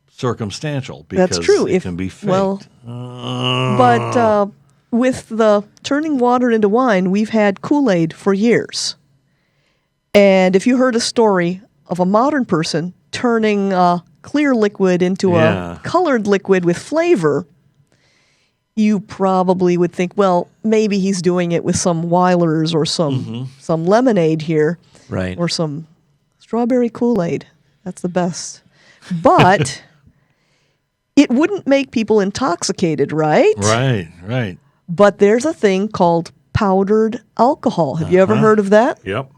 circumstantial because That's true. it can be faked. Well, but with the turning water into wine, we've had Kool-Aid for years. And if you heard a story of a modern person turning clear liquid into a colored liquid with flavor, you probably would think, well, maybe he's doing it with some Weilers or some lemonade here, Right. or some strawberry Kool-Aid. That's the best. But it wouldn't make people intoxicated, right? Right. But there's a thing called powdered alcohol. Have you ever heard of that? Yep.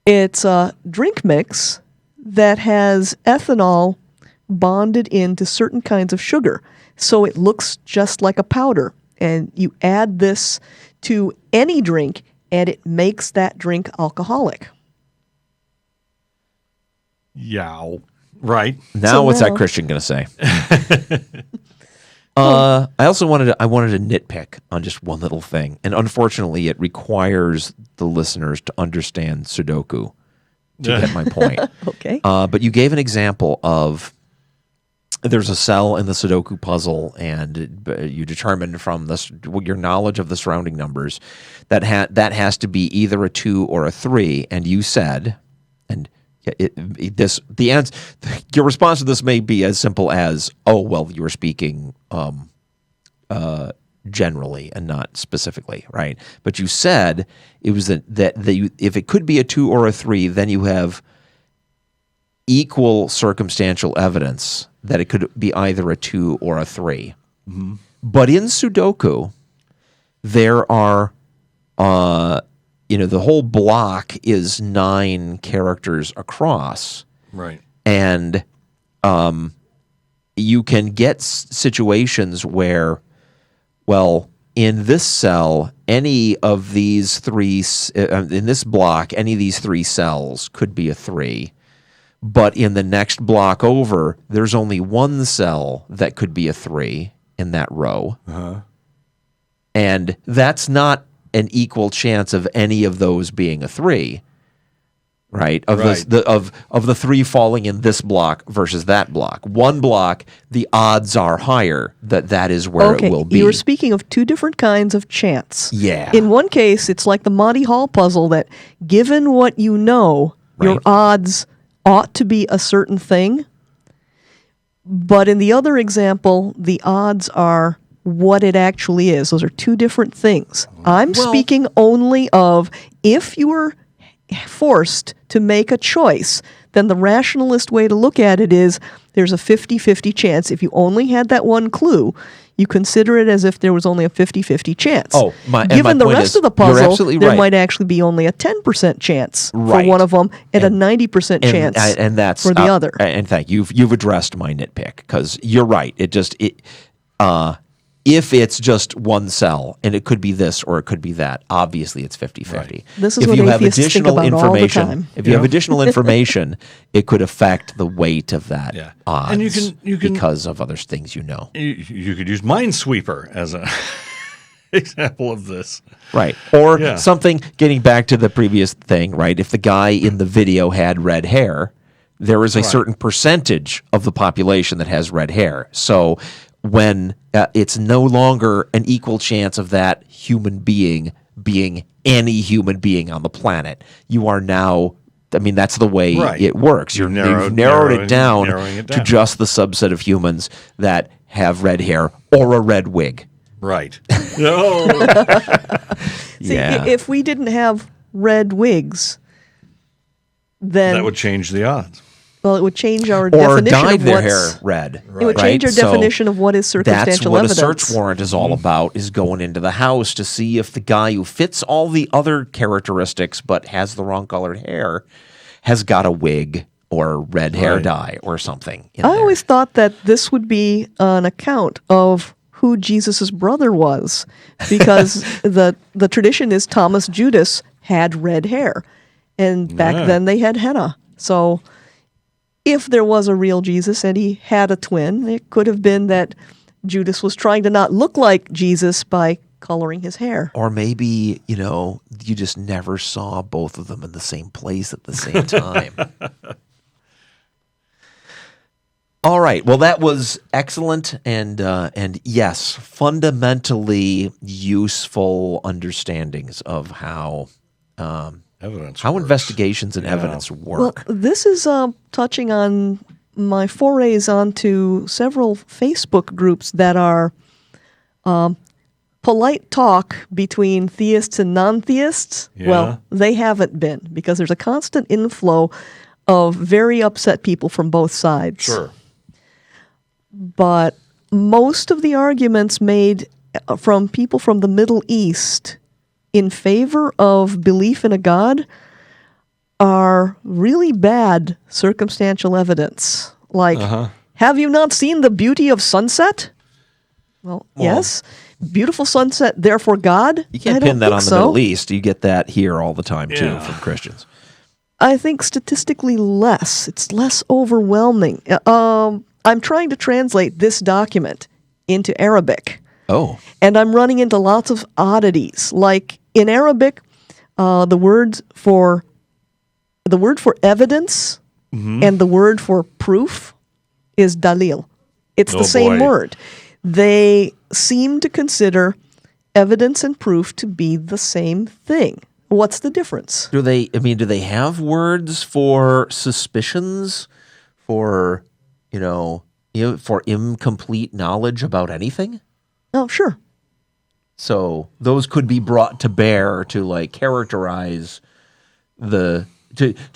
It's a drink mix that has ethanol bonded into certain kinds of sugar. So it looks just like a powder. And you add this to any drink, and it makes that drink alcoholic. Yow. Right. Now, what's that Christian going to say? I also wanted to nitpick on just one little thing, and unfortunately, it requires the listeners to understand Soduku to get my point. Okay. But you gave an example of there's a cell in the Soduku puzzle, and you determine from your knowledge of the surrounding numbers that has to be either a 2 or a 3, and you said, and the answer, your response to this may be as simple as, "Oh, well, you were speaking generally and not specifically, right?" But you said it was that if it could be a 2 or a 3, then you have equal circumstantial evidence that it could be either a 2 or a 3. Mm-hmm. But in Soduku, there are the whole block is 9 characters across. Right. And you can get situations where, well, in this cell, any of these 3, in this block, any of these 3 cells could be a 3. But in the next block over, there's only 1 cell that could be a 3 in that row. Uh-huh. And that's not an equal chance of any of those being a 3, right? Of the 3 falling in this block versus that block. One block, the odds are higher that is where it will be. You were speaking of 2 different kinds of chance. Yeah. In one case, it's like the Monty Hall puzzle that given what you know, your odds ought to be a certain thing. But in the other example, the odds are what it actually is. Those are 2 different things. I'm speaking only of if you were forced to make a choice, then the rationalist way to look at it is there's a 50-50 chance. If you only had that one clue, you consider it as if there was only a 50-50 chance. Given the rest of the puzzle, there might actually be only a 10% chance for one of them and a 90% chance for the other. And thank you. You've addressed my nitpick, because you're right. If it's just one cell, and it could be this or it could be that, obviously it's 50-50. Right. This is what atheists think about all the time. If you have additional information, it could affect the weight of that odds, and you can because of other things you know. You could use Minesweeper as an example of this. Right. Or something, getting back to the previous thing, right? If the guy in the video had red hair, there is a certain percentage of the population that has red hair. So when it's no longer an equal chance of that human being any human being on the planet, you are now, I mean, that's the way it works. You've narrowed it down to just the subset of humans that have red hair or a red wig. Right. No. See, if we didn't have red wigs, then that would change the odds. Well, it would change our definition dyed of their hair red. It would change our definition of what is circumstantial evidence. That's what a search warrant is all about, is going into the house to see if the guy who fits all the other characteristics but has the wrong colored hair has got a wig or red hair dye or something. I always thought that this would be an account of who Jesus' brother was, because the tradition is Thomas Judas had red hair, and back then they had henna. So if there was a real Jesus and he had a twin, it could have been that Judas was trying to not look like Jesus by coloring his hair. Or maybe, you just never saw both of them in the same place at the same time. All right. Well, that was excellent and yes, fundamentally useful understandings of how investigations and evidence work. Well, this is touching on my forays onto several Facebook groups that are polite talk between theists and non-theists. Yeah. Well, they haven't been, because there's a constant inflow of very upset people from both sides. Sure. But most of the arguments made from people from the Middle East in favor of belief in a God are really bad circumstantial evidence. Like, have you not seen the beauty of sunset? Well, yes. Beautiful sunset, therefore God? You can't pin that on the Middle East. You get that here all the time, too, from Christians. I think statistically less. It's less overwhelming. I'm trying to translate this document into Arabic. Oh. And I'm running into lots of oddities. Like in Arabic, the word for evidence and the word for proof is dalil. It's the same word. They seem to consider evidence and proof to be the same thing. What's the difference? Do they have words for suspicions, for for incomplete knowledge about anything? Oh, sure. So those could be brought to bear to characterize to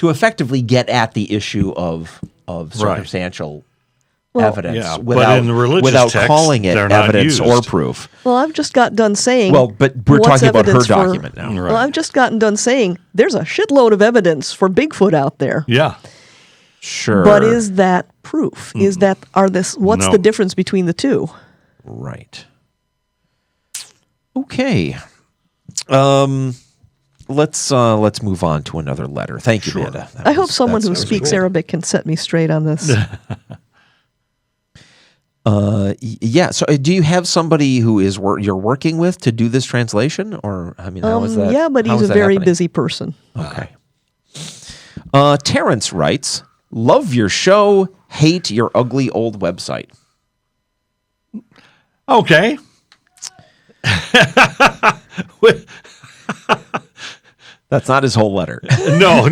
effectively get at the issue of circumstantial evidence without text, calling it evidence or proof. Well, I've just got done saying. Well, but we're talking about her document now. Right. Well, I've just gotten done saying there's a shitload of evidence for Bigfoot out there. Yeah. Sure. But is that proof? What's the difference between the two? Right. Okay. Let's move on to another letter. Thank you, Manda. I hope someone who speaks Arabic can set me straight on this. Yeah. So, do you have somebody who is you're working with to do this translation, or how is that? Yeah, but he's a very busy person. Okay. Terrence writes, "Love your show, hate your ugly old website." Okay. That's not his whole letter. No.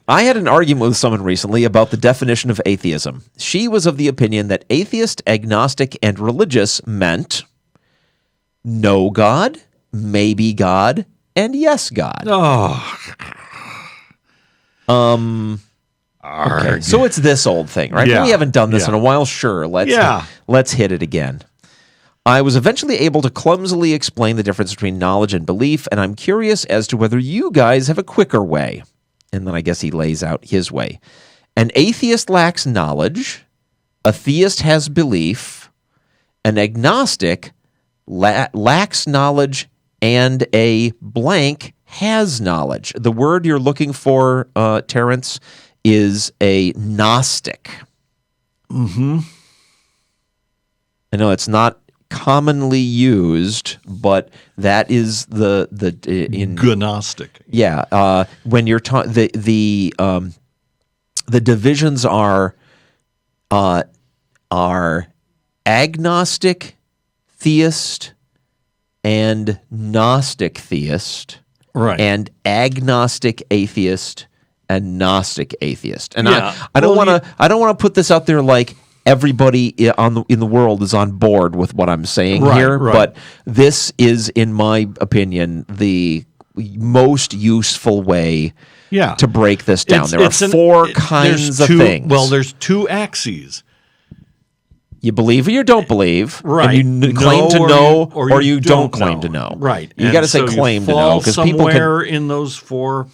I had an argument with someone recently about the definition of atheism. She was of the opinion that atheist, agnostic, and religious meant no God, maybe God, and yes God. Oh. Okay, so it's this old thing, right? Yeah. We haven't done this Yeah. in a while. Sure, let's hit it again. I was eventually able to clumsily explain the difference between knowledge and belief, and I'm curious as to whether you guys have a quicker way. And then I guess he lays out his way. An atheist lacks knowledge. A theist has belief. An agnostic lacks knowledge, and a blank has knowledge. The word you're looking for, Terrence, is a Gnostic. Mm-hmm. I know it's not commonly used, but that is the Gnostic. Yeah, when you're the divisions are agnostic theist and Gnostic theist, Right. and agnostic atheist and Gnostic atheist. And Yeah. I don't want to put this out there like everybody in the world is on board with what I'm saying here, right. but this is, in my opinion, the most useful way to break this down. There are four kinds of things. Well, there's two axes. You believe or you don't believe, Right. and you claim to know, or you don't claim to know. Right. You got to say claim to know, because people somewhere in those four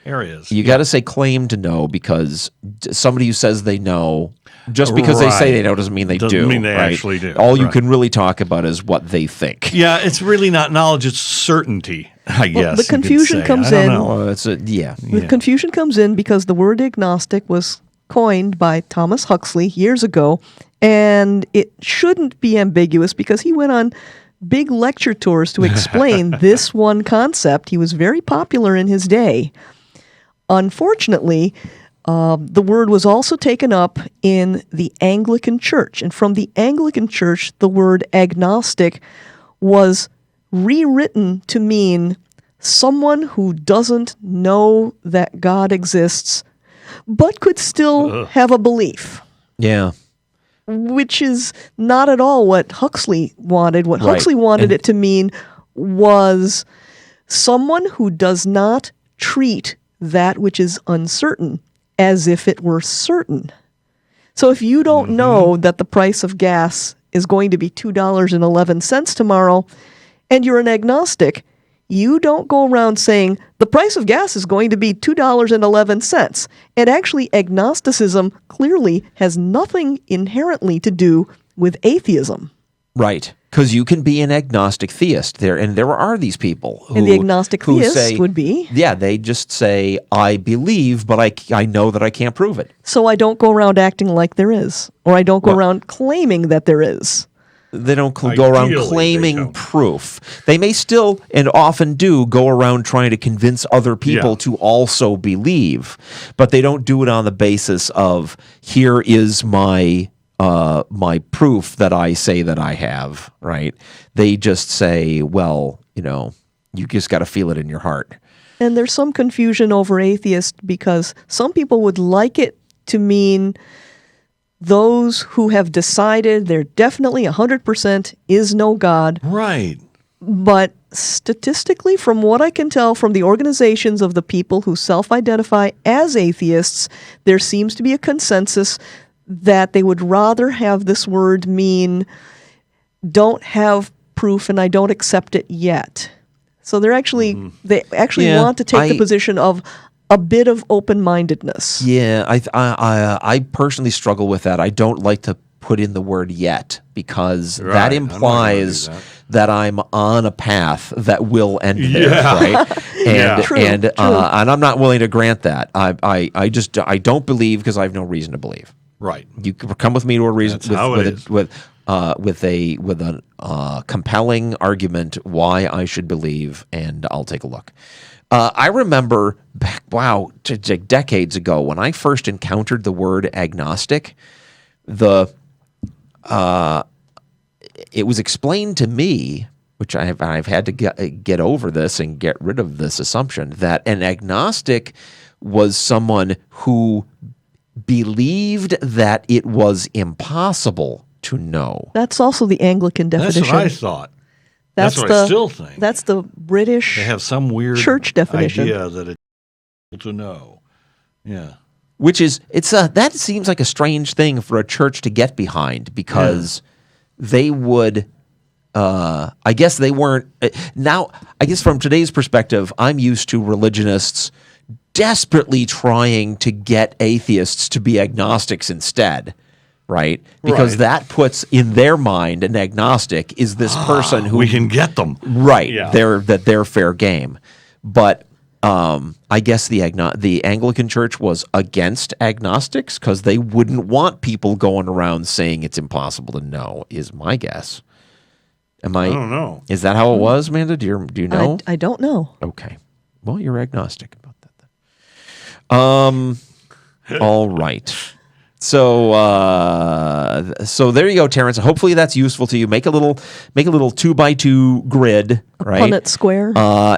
areas. You got to say claim to know, because somebody who says they know, just because they say they know doesn't mean they Doesn't do. mean they right? actually do. All you Right. can really talk about is what they think. Yeah, it's really not knowledge; it's certainty. I guess the confusion comes in. The confusion comes in because the word agnostic was coined by Thomas Huxley years ago, and it shouldn't be ambiguous because he went on big lecture tours to explain this one concept. He was very popular in his day. Unfortunately, the word was also taken up in the Anglican Church, and from the Anglican Church, the word agnostic was rewritten to mean someone who doesn't know that God exists, but could still have a belief. Yeah. Which is not at all what Huxley wanted. What Right. Huxley wanted it to mean was someone who does not treat that which is uncertain as if it were certain. So if you don't know that the price of gas is going to be $2.11 tomorrow, and you're an agnostic, you don't go around saying the price of gas is going to be $2.11. And actually, agnosticism clearly has nothing inherently to do with atheism. Right. Because you can be an agnostic theist and there are these people who, And the agnostic who theist say, would be? Yeah, they just say, I believe, but I know that I can't prove it. So I don't go around acting like there is, or I don't go around claiming that there is. They don't go around Ideally, claiming proof. They may still, and often do, go around trying to convince other people to also believe, but they don't do it on the basis of, here is my proof that I say that I have, right? They just say, well, you just got to feel it in your heart. And there's some confusion over atheist because some people would like it to mean those who have decided there definitely 100% is no God. Right. But statistically, from what I can tell from the organizations of the people who self-identify as atheists, there seems to be a consensus that they would rather have this word mean don't have proof and I don't accept it yet. So they actually want to take the position of a bit of open-mindedness. Yeah, I personally struggle with that. I don't like to put in the word yet because that implies that I'm on a path that will end there, right? And True. and I'm not willing to grant that. I don't believe because I have no reason to believe. Right. You come with me to a reason That's with a compelling argument why I should believe, and I'll take a look. I remember back, decades ago when I first encountered the word agnostic. It was explained to me, which I've had to get over this and get rid of this assumption that an agnostic was someone who believed that it was impossible to know. That's also the Anglican definition. That's what I thought. That's what I still think. That's the British They have some weird church definition. idea that it's able to know. Yeah. Which is that seems like a strange thing for a church to get behind because they would. I guess they weren't. Now, I guess from today's perspective, I'm used to religionists desperately trying to get atheists to be agnostics instead, right? Because that puts in their mind an agnostic is this person who we can get them right. Yeah. They're fair game, but. I guess the Anglican Church was against agnostics because they wouldn't want people going around saying it's impossible to know. Is my guess. I don't know. Is that how it was, Manda? Do you know? I don't know. Okay. Well, you're agnostic about that then. All right. So there you go, Terrence. Hopefully that's useful to you. Make a little 2x2 grid, right? Punnett square.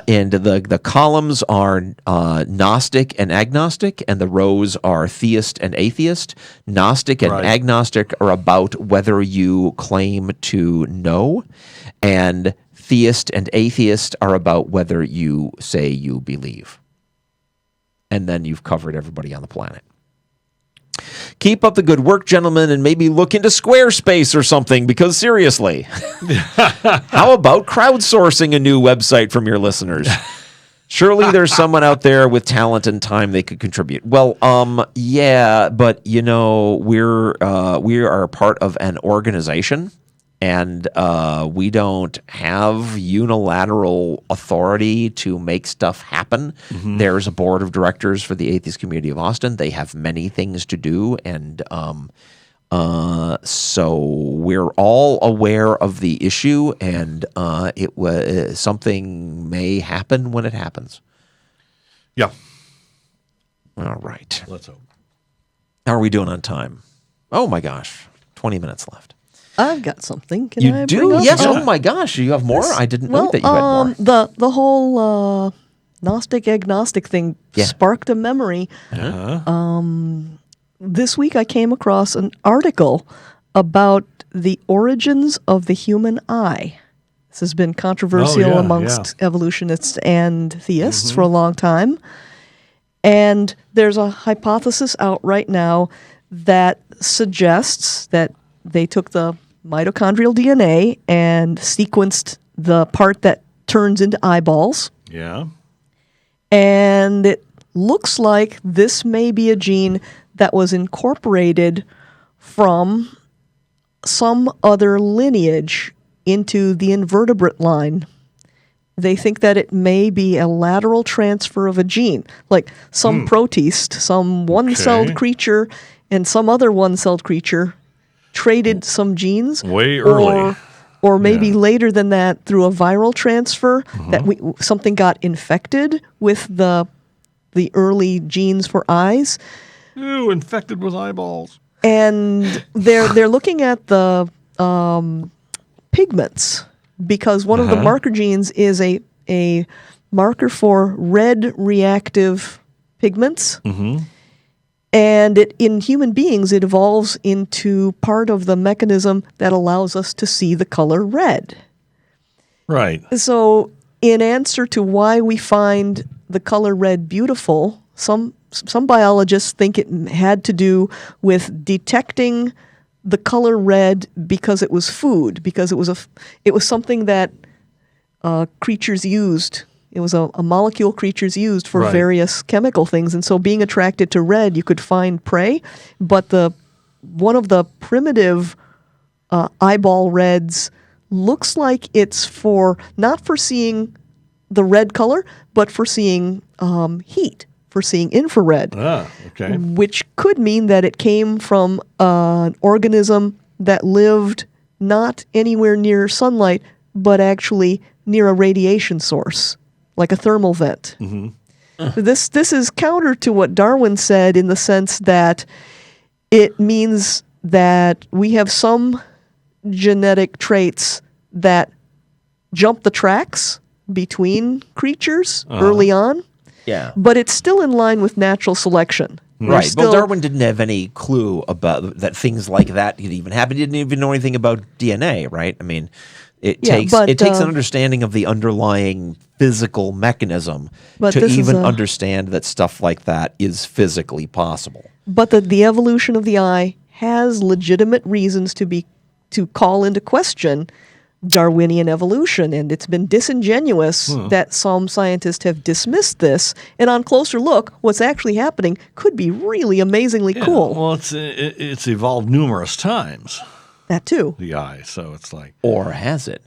And the columns are Gnostic and agnostic, and the rows are theist and atheist. Gnostic and agnostic are about whether you claim to know, and theist and atheist are about whether you say you believe. And then you've covered everybody on the planet. Keep up the good work, gentlemen, and maybe look into Squarespace or something, because seriously, how about crowdsourcing a new website from your listeners? Surely there's someone out there with talent and time they could contribute. Well, yeah, but we are part of an organization, and we don't have unilateral authority to make stuff happen. Mm-hmm. There's a board of directors for the Atheist Community of Austin. They have many things to do, and so we're all aware of the issue, and something may happen when it happens. Yeah. All right. Let's hope. How are we doing on time? Oh my gosh, 20 minutes left. I've got something. Can you I do? bring up? Yes. Oh my gosh, you have more? I didn't know that you had more. The whole Gnostic agnostic thing sparked a memory. This week I came across an article about the origins of the human eye. This has been controversial amongst evolutionists and theists for a long time. And there's a hypothesis out right now that suggests that they took the mitochondrial DNA and sequenced the part that turns into eyeballs. Yeah. And it looks like this may be a gene that was incorporated from some other lineage into the invertebrate line. They think that it may be a lateral transfer of a gene, like some protist, some one-celled creature, and some other one-celled creature traded some genes way early, or maybe later than that through a viral transfer that something got infected with the early genes for eyes. Ooh, infected with eyeballs. And they're looking at the pigments, because one of the marker genes is a marker for red reactive pigments. Mm-hmm. And in human beings, it evolves into part of the mechanism that allows us to see the color red. Right. So in answer to why we find the color red beautiful, some biologists think it had to do with detecting the color red because it was food, because it was something that creatures used. It was a molecule creatures used for various chemical things, and so being attracted to red, you could find prey. But one of the primitive eyeball reds looks like it's not for seeing the red color, but for seeing heat, for seeing infrared. Okay. Which could mean that it came from an organism that lived not anywhere near sunlight, but actually near a radiation source, like a thermal vent. Mm-hmm. This is counter to what Darwin said, in the sense that it means that we have some genetic traits that jump the tracks between creatures early on. Yeah. But it's still in line with natural selection. Right. Well, Darwin didn't have any clue about that things like that could even happen. He didn't even know anything about DNA, right? I mean, it takes an understanding of the underlying physical mechanism to even understand that stuff like that is physically possible. But the evolution of the eye has legitimate reasons to call into question Darwinian evolution, and it's been disingenuous that some scientists have dismissed this. And on closer look, what's actually happening could be really amazingly cool. Well, it's evolved numerous times. That too. The eye, so it's like, Or has it?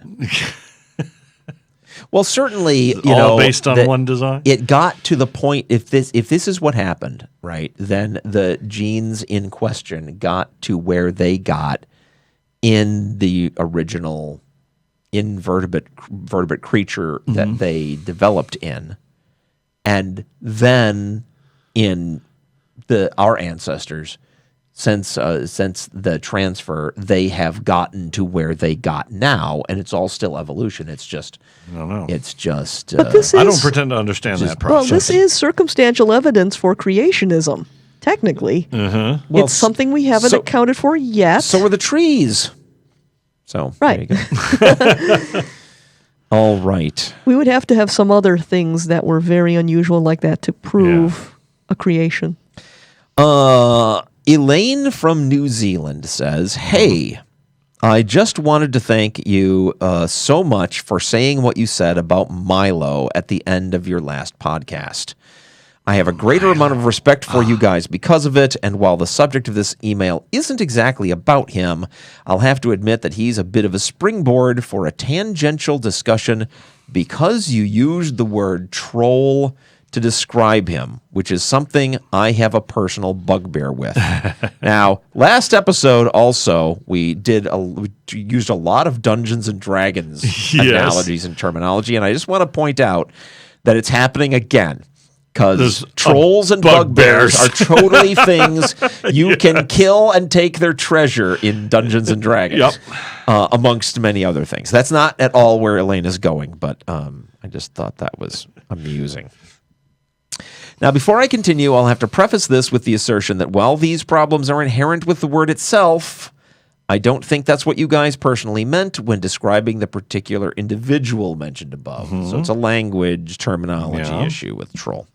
Well, certainly, all based on one design. It got to the point. If this is what happened, right? Then the genes in question got to where they got in the original invertebrate creature that they developed in, and then in our ancestors, since the transfer, they have gotten to where they got now, and it's all still evolution. It's just, I don't know. It's just. But this is, I don't pretend to understand that process. Well, this is circumstantial evidence for creationism. Technically, Well, it's something we haven't accounted for yet. So are the trees. So right. There you go. All right. We would have to have some other things that were very unusual like that to prove a creation. Elaine from New Zealand says, "Hey, I just wanted to thank you so much for saying what you said about Milo at the end of your last podcast. I have a greater amount of respect for you guys because of it, and while the subject of this email isn't exactly about him, I'll have to admit that he's a bit of a springboard for a tangential discussion because you used the word troll to describe him, which is something I have a personal bugbear with." Now, last episode also, we used a lot of Dungeons and Dragons analogies and terminology, and I just want to point out that it's happening again. Because trolls and bugbears are totally things you can kill and take their treasure in Dungeons and Dragons, amongst many other things. That's not at all where Elaine is going, but I just thought that was amusing. Now, before I continue, I'll have to preface this with the assertion that while these problems are inherent with the word itself, I don't think that's what you guys personally meant when describing the particular individual mentioned above. So it's a language terminology issue with troll.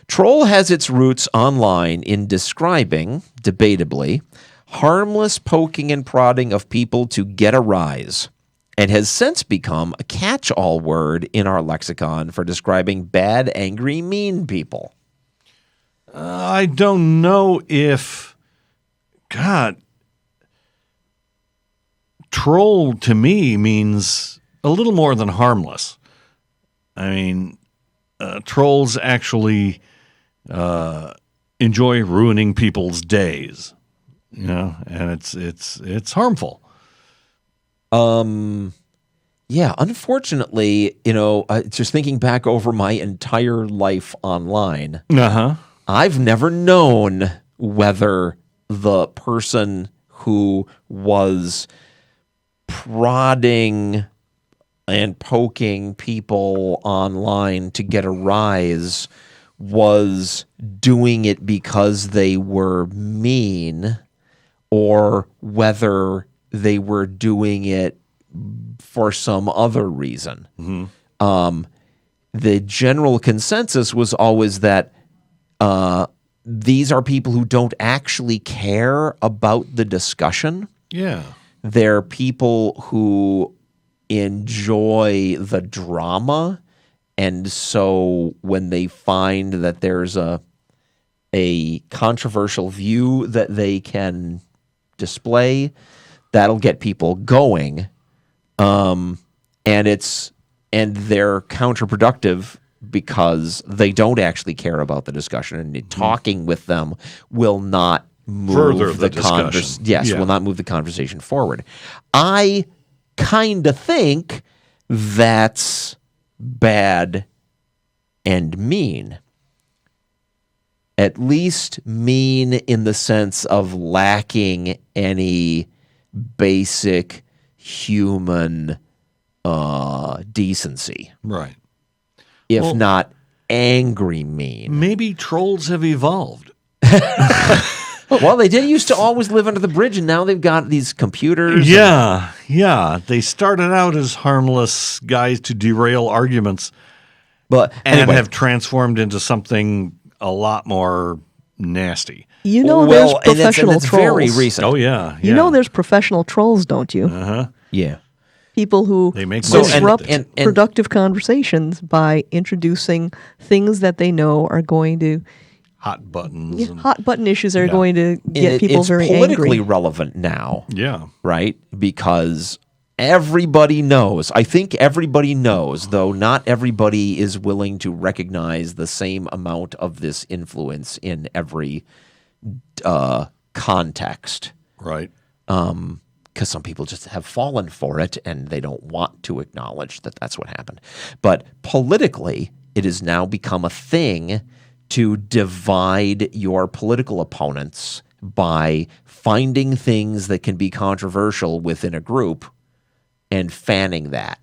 Troll has its roots online in describing, debatably, harmless poking and prodding of people to get a rise, and has since become a catch-all word in our lexicon for describing bad, angry, mean people. I don't know if... God... Troll to me means a little more than harmless. I mean, trolls actually enjoy ruining people's days, and it's harmful. Yeah, unfortunately, just thinking back over my entire life online, I've never known whether the person who was prodding and poking people online to get a rise was doing it because they were mean, or whether they were doing it for some other reason. The general consensus was always that these are people who don't actually care about the discussion. Yeah. They're people who enjoy the drama, and so when they find that there's a controversial view that they can display, that'll get people going, and they're counterproductive because they don't actually care about the discussion, and talking with them will not move the discussion. Will not move the conversation forward. I kind of think that's bad and mean. At least mean in the sense of lacking any basic human decency. Right. If not angry mean. Maybe trolls have evolved. Well, they did used to always live under the bridge, and now they've got these computers. Yeah. They started out as harmless guys to derail arguments, but and have transformed into something a lot more nasty. You know, Well, there's and it's professional trolls. very recent. Oh, yeah. You know, there's professional trolls, don't you? Yeah. People who They make disrupt money. And- productive conversations by introducing things that they know are going to hot buttons. and- hot button issues that are Yeah. going to get And people it's very politically angry. relevant now, Yeah. right? Because everybody knows. I think everybody knows, though not everybody is willing to recognize the same amount of this influence in every context. Right. Because some people just have fallen for it and they don't want to acknowledge that that's what happened. But politically, it has now become a thing to divide your political opponents by finding things that can be controversial within a group and fanning that,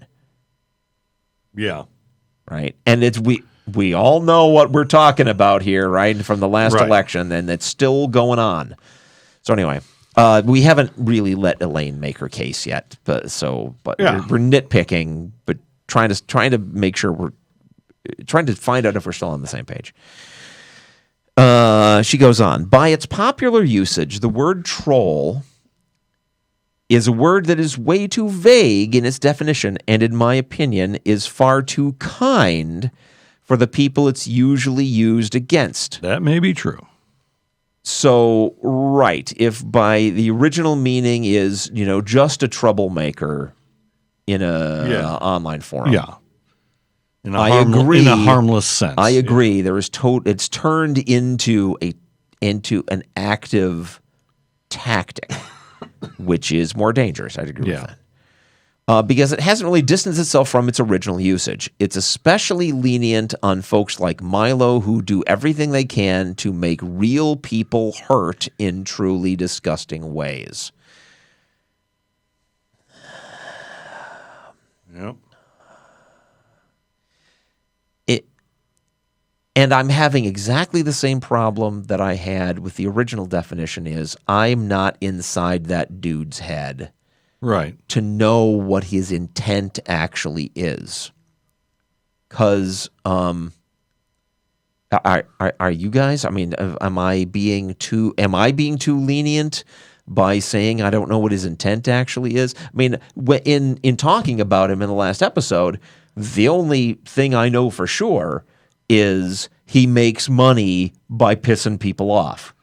Yeah. right? And it's we all know what we're talking about here, right? From the last Right. election, and it's still going on. So anyway, we haven't really let Elaine make her case yet, but Yeah. we're nitpicking, but trying to make sure we're trying to find out if we're still on the same page. She goes on. By its popular usage, the word troll is a word that is way too vague in its definition, and in my opinion, is far too kind for the people it's usually used against. That may be true. So, right, if by the original meaning is, just a troublemaker in a online forum. Yeah. In a I agree. In a harmless sense. I agree. There is it's turned into an active tactic, which is more dangerous. I'd agree with that. Because it hasn't really distanced itself from its original usage. It's especially lenient on folks like Milo who do everything they can to make real people hurt in truly disgusting ways. Yep. And I'm having exactly the same problem that I had with the original definition is I'm not inside that dude's head Right. to know what his intent actually is. Because are you guys? I mean, am I being too lenient by saying I don't know what his intent actually is? I mean, in talking about him in the last episode, the only thing I know for sure is he makes money by pissing people off.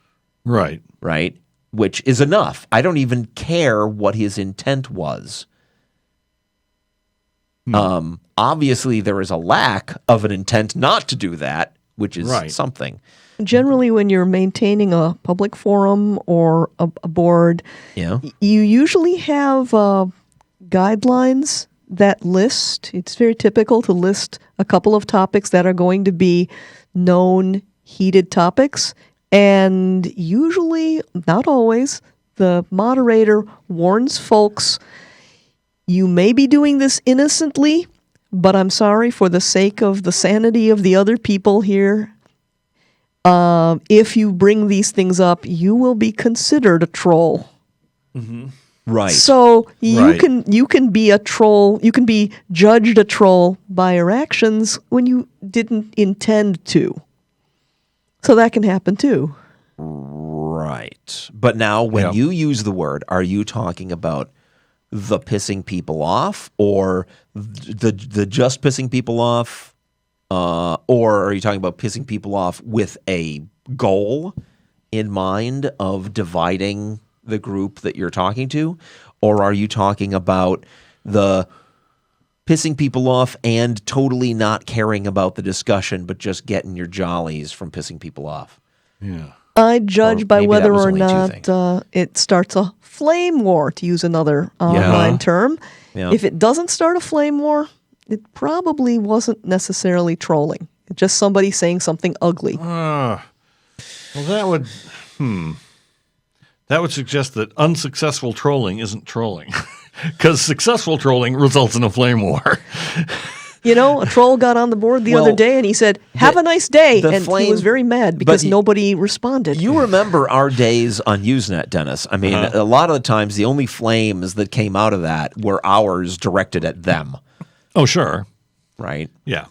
Right. Right? Which is enough. I don't even care what his intent was. Obviously, there is a lack of an intent not to do that, which is something. Generally, when you're maintaining a public forum or a board, Yeah. you usually have guidelines that list. It's very typical to list a couple of topics that are going to be known heated topics. And usually, not always, the moderator warns folks, you may be doing this innocently, but I'm sorry, for the sake of the sanity of the other people here, if you bring these things up, you will be considered a troll. Mm-hmm. Right. So you can be a troll. You can be judged a troll by your actions when you didn't intend to. So that can happen too. Right. But now when you use the word, are you talking about the pissing people off or the just pissing people off? Or are you talking about pissing people off with a goal in mind of dividing the group that you're talking to? Or are you talking about the pissing people off and totally not caring about the discussion, but just getting your jollies from pissing people off? Yeah. I judge Or by maybe whether that was or only two not things. it starts a flame war, to use another online term. Yeah. If it doesn't start a flame war, it probably wasn't necessarily trolling. It's just somebody saying something ugly. Well, that would suggest that unsuccessful trolling isn't trolling, because successful trolling results in a flame war. You know, a troll got on the board the other day and he said, "Have a nice day," and he was very mad because nobody responded. You remember our days on Usenet, Dennis. I mean, a lot of the times the only flames that came out of that were ours directed at them. Oh, sure. Right? Yeah.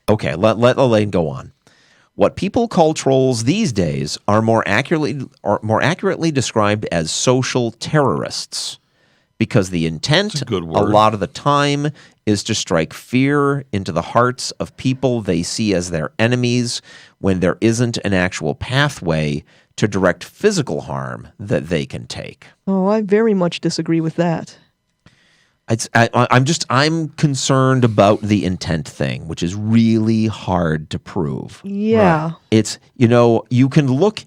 Okay, let Elaine go on. What people call trolls these days are more accurately described as social terrorists, because the intent good word. a lot of the time is to strike fear into the hearts of people they see as their enemies, when there isn't an actual pathway to direct physical harm that they can take. Oh, I very much disagree with that. I'm concerned about the intent thing, which is really hard to prove. Yeah. Right. It's, you can look.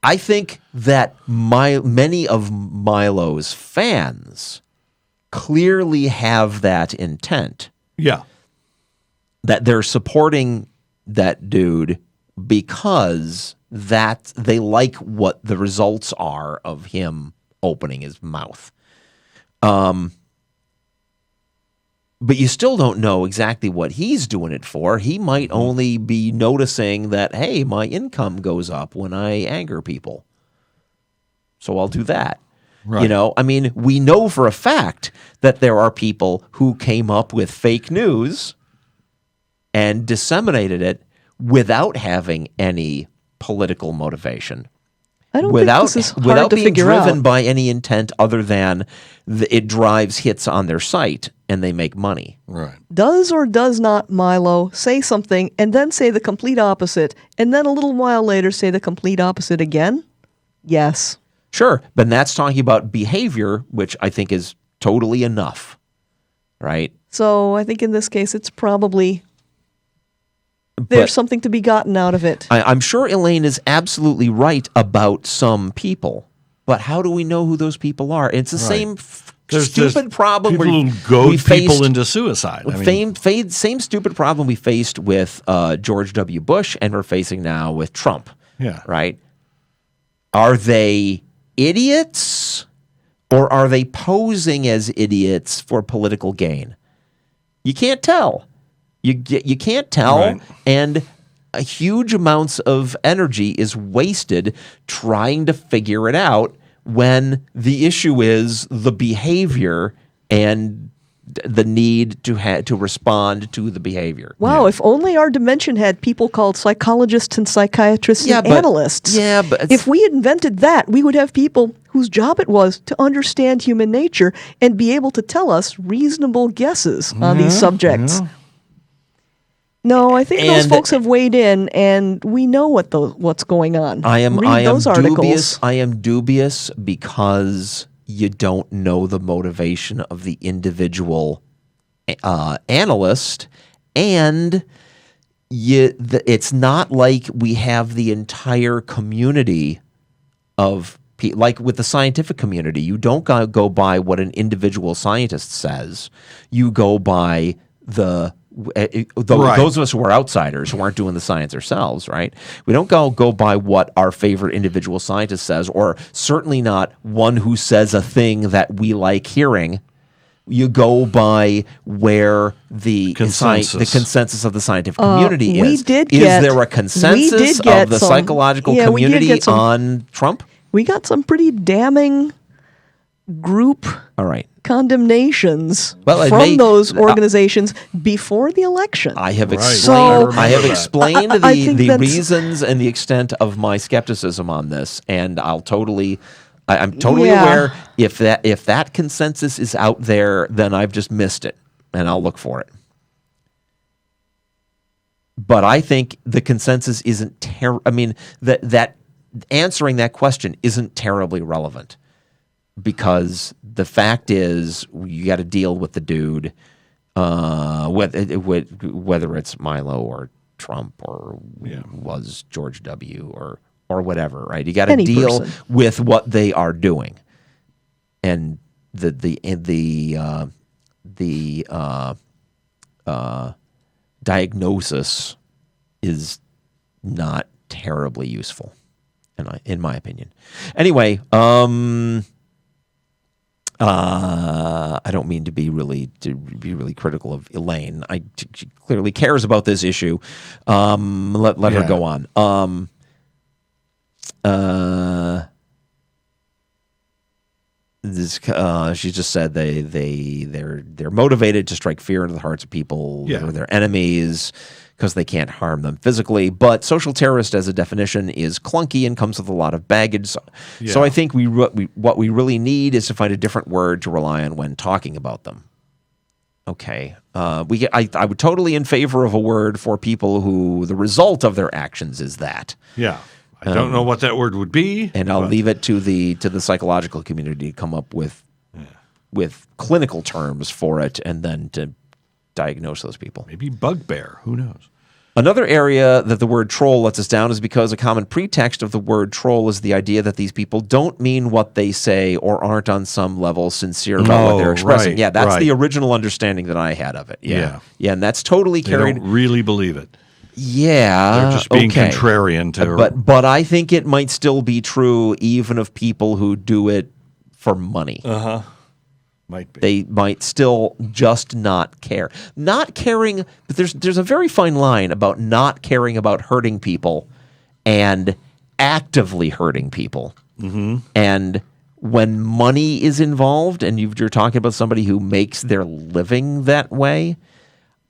I think that many of Milo's fans clearly have that intent. Yeah. That they're supporting that dude because they like what the results are of him opening his mouth. But you still don't know exactly what he's doing it for. He might only be noticing that, hey, my income goes up when I anger people, so I'll do that. Right. We know for a fact that there are people who came up with fake news and disseminated it without having any political motivation. I don't think this is hard to being figure driven out. by any intent other than it drives hits on their site and they make money. Right. Does or does not Milo say something and then say the complete opposite, and then a little while later say the complete opposite again? Yes. Sure, but that's talking about behavior, which I think is totally enough, right? So I think in this case it's probably there's something to be gotten out of it. I'm sure Elaine is absolutely right about some people, but how do we know who those people are? It's the same stupid problem people who goad people into suicide. Same stupid problem we faced with George W. Bush and we're facing now with Trump. Yeah. Right? Are they idiots or are they posing as idiots for political gain? You can't tell. You can't tell, right. And huge amounts of energy is wasted trying to figure it out when the issue is the behavior and the need to respond to the behavior. Wow, if only our dimension had people called psychologists and psychiatrists and analysts. Yeah, but if we invented that, we would have people whose job it was to understand human nature and be able to tell us reasonable guesses on these subjects. Yeah. No, I think those folks have weighed in, and we know what's going on. Read those articles. I am dubious because you don't know the motivation of the individual analyst, and it's not like we have the entire community of like with the scientific community. You don't go by what an individual scientist says. You go by those of us who are outsiders, who aren't doing the science ourselves, right? We don't go by what our favorite individual scientist says, or certainly not one who says a thing that we like hearing. You go by where the consensus of the scientific community is. Is there a consensus of the psychological community on Trump? We got some pretty damning group condemnations from those organizations before the election. I have explained the reasons and the extent of my skepticism on this, and I'm totally aware if that consensus is out there, then I've just missed it, and I'll look for it. But I think the consensus isn't that answering that question isn't terribly relevant. Because the fact is, you got to deal with the dude, whether it's Milo or Trump or was George W. or whatever, right? You got to deal with what they are doing, and the diagnosis is not terribly useful, in my opinion. Anyway, I don't mean to be really critical of Elaine. She clearly cares about this issue. Let her go on. She just said they're motivated to strike fear into the hearts of people who are their enemies because they can't harm them physically. But social terrorist as a definition is clunky and comes with a lot of baggage. So I think what we really need is to find a different word to rely on when talking about them. Okay. I would totally in favor of a word for people who the result of their actions is that. Yeah. I don't know what that word would be. And I'll leave it to the psychological community to come up with clinical terms for it and then to diagnose those people. Maybe bugbear. Who knows? Another area that the word troll lets us down is because a common pretext of the word troll is the idea that these people don't mean what they say or aren't on some level sincere about what they're expressing. Right, yeah, that's the original understanding that I had of it. Yeah, and that's totally carried. They don't really believe it. Yeah, they're just being contrarian to. But I think it might still be true even of people who do it for money. Might be. They might still just not care. Not caring, but there's a very fine line about not caring about hurting people and actively hurting people. Mm-hmm. And when money is involved and you're talking about somebody who makes their living that way,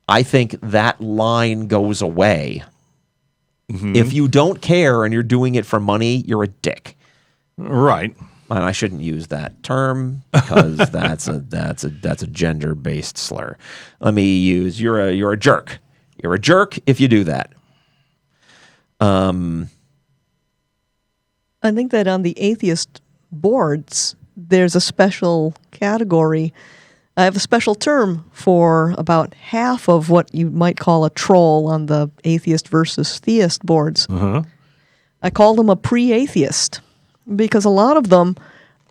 I think that line goes away. Mm-hmm. If you don't care and you're doing it for money, you're a dick. Right. And I shouldn't use that term because that's a gender-based slur. Let me use you're a jerk. You're a jerk if you do that. I think that on the atheist boards, there's a special category. I have a special term for about half of what you might call a troll on the atheist versus theist boards. I call them a pre-atheist because a lot of them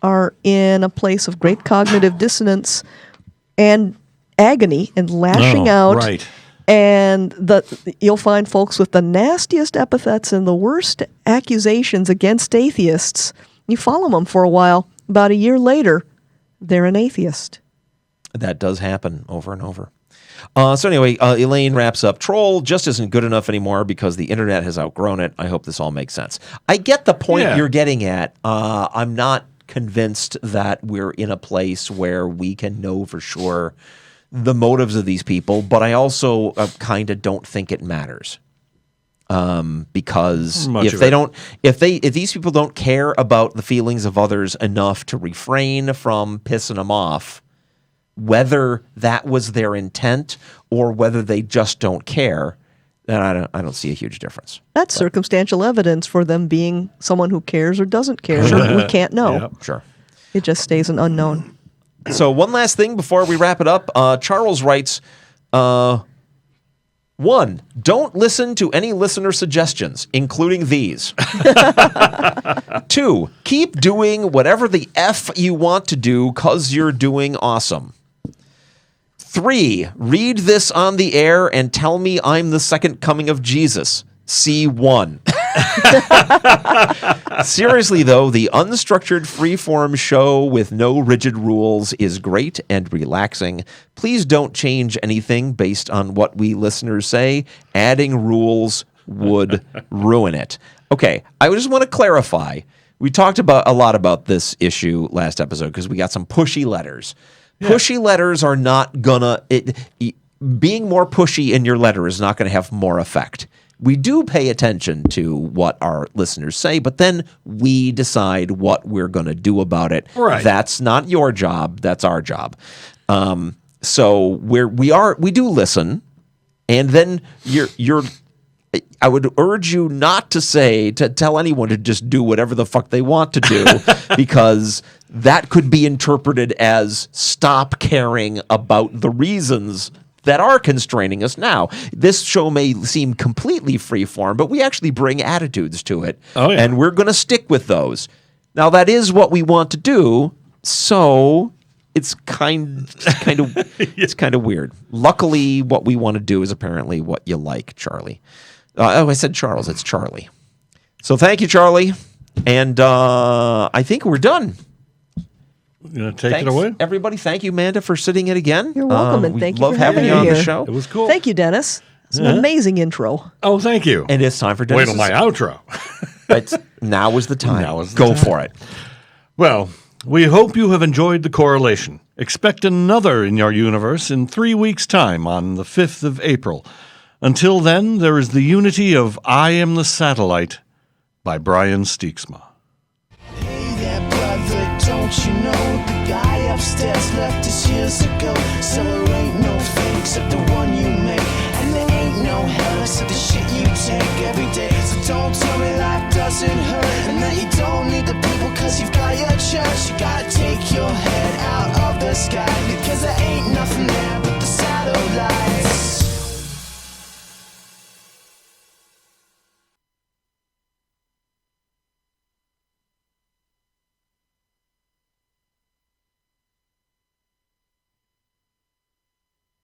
are in a place of great cognitive dissonance and agony and lashing out. Right. And you'll find folks with the nastiest epithets and the worst accusations against atheists. You follow them for a while. About a year later, they're an atheist. That does happen over and over. So anyway, Elaine wraps up. Troll just isn't good enough anymore because the internet has outgrown it. I hope this all makes sense. I get the point you're getting at. I'm not convinced that we're in a place where we can know for sure the motives of these people, but I also kind of don't think it matters. Because if these people don't care about the feelings of others enough to refrain from pissing them off, whether that was their intent or whether they just don't care, then I don't see a huge difference. That's circumstantial evidence for them being someone who cares or doesn't care. We can't know. Yep. Sure. It just stays an unknown. So one last thing before we wrap it up. Charles writes, 1, don't listen to any listener suggestions, including these. 2, keep doing whatever the F you want to do because you're doing awesome. 3, read this on the air and tell me I'm the second coming of Jesus. C1. Seriously, though, the unstructured freeform show with no rigid rules is great and relaxing. Please don't change anything based on what we listeners say. Adding rules would ruin it. Okay, I just want to clarify. We talked a lot about this issue last episode because we got some pushy letters. Yeah. Pushy letters are not gonna... being more pushy in your letter is not going to have more effect. We do pay attention to what our listeners say, but then we decide what we're going to do about it. Right. That's not your job. That's our job. So we do listen, and then I would urge you not to tell anyone to just do whatever the fuck they want to do, because that could be interpreted as stop caring about the reasons that are constraining us now. This show may seem completely freeform, but we actually bring attitudes to it, and we're going to stick with those. Now, that is what we want to do, so it's kind of weird. Luckily, what we want to do is apparently what you like, Charlie. I said Charles. It's Charlie. So thank you, Charlie, and I think we're done. You gonna take it away? Everybody, thank you, Manda, for sitting in again. You're welcome, and thank you for having you on the show. It was cool. Thank you, Dennis. It's an amazing intro. Oh, thank you. And it's time for Dennis. Wait till my outro. But now is the time. Go for it. Well, We hope you have enjoyed the correlation. Expect another in your universe in 3 weeks' time on the 5th of April. Until then, there is the unity of I Am the Satellite by Brian Steeksma. Hey there, brother, don't you know the guy upstairs left us years ago? So there ain't no fake except the one you make, and there ain't no hell except the shit you take every day. So don't tell me life doesn't hurt, and that you don't need the people cause you've got your church. You gotta take your head out of the sky, because there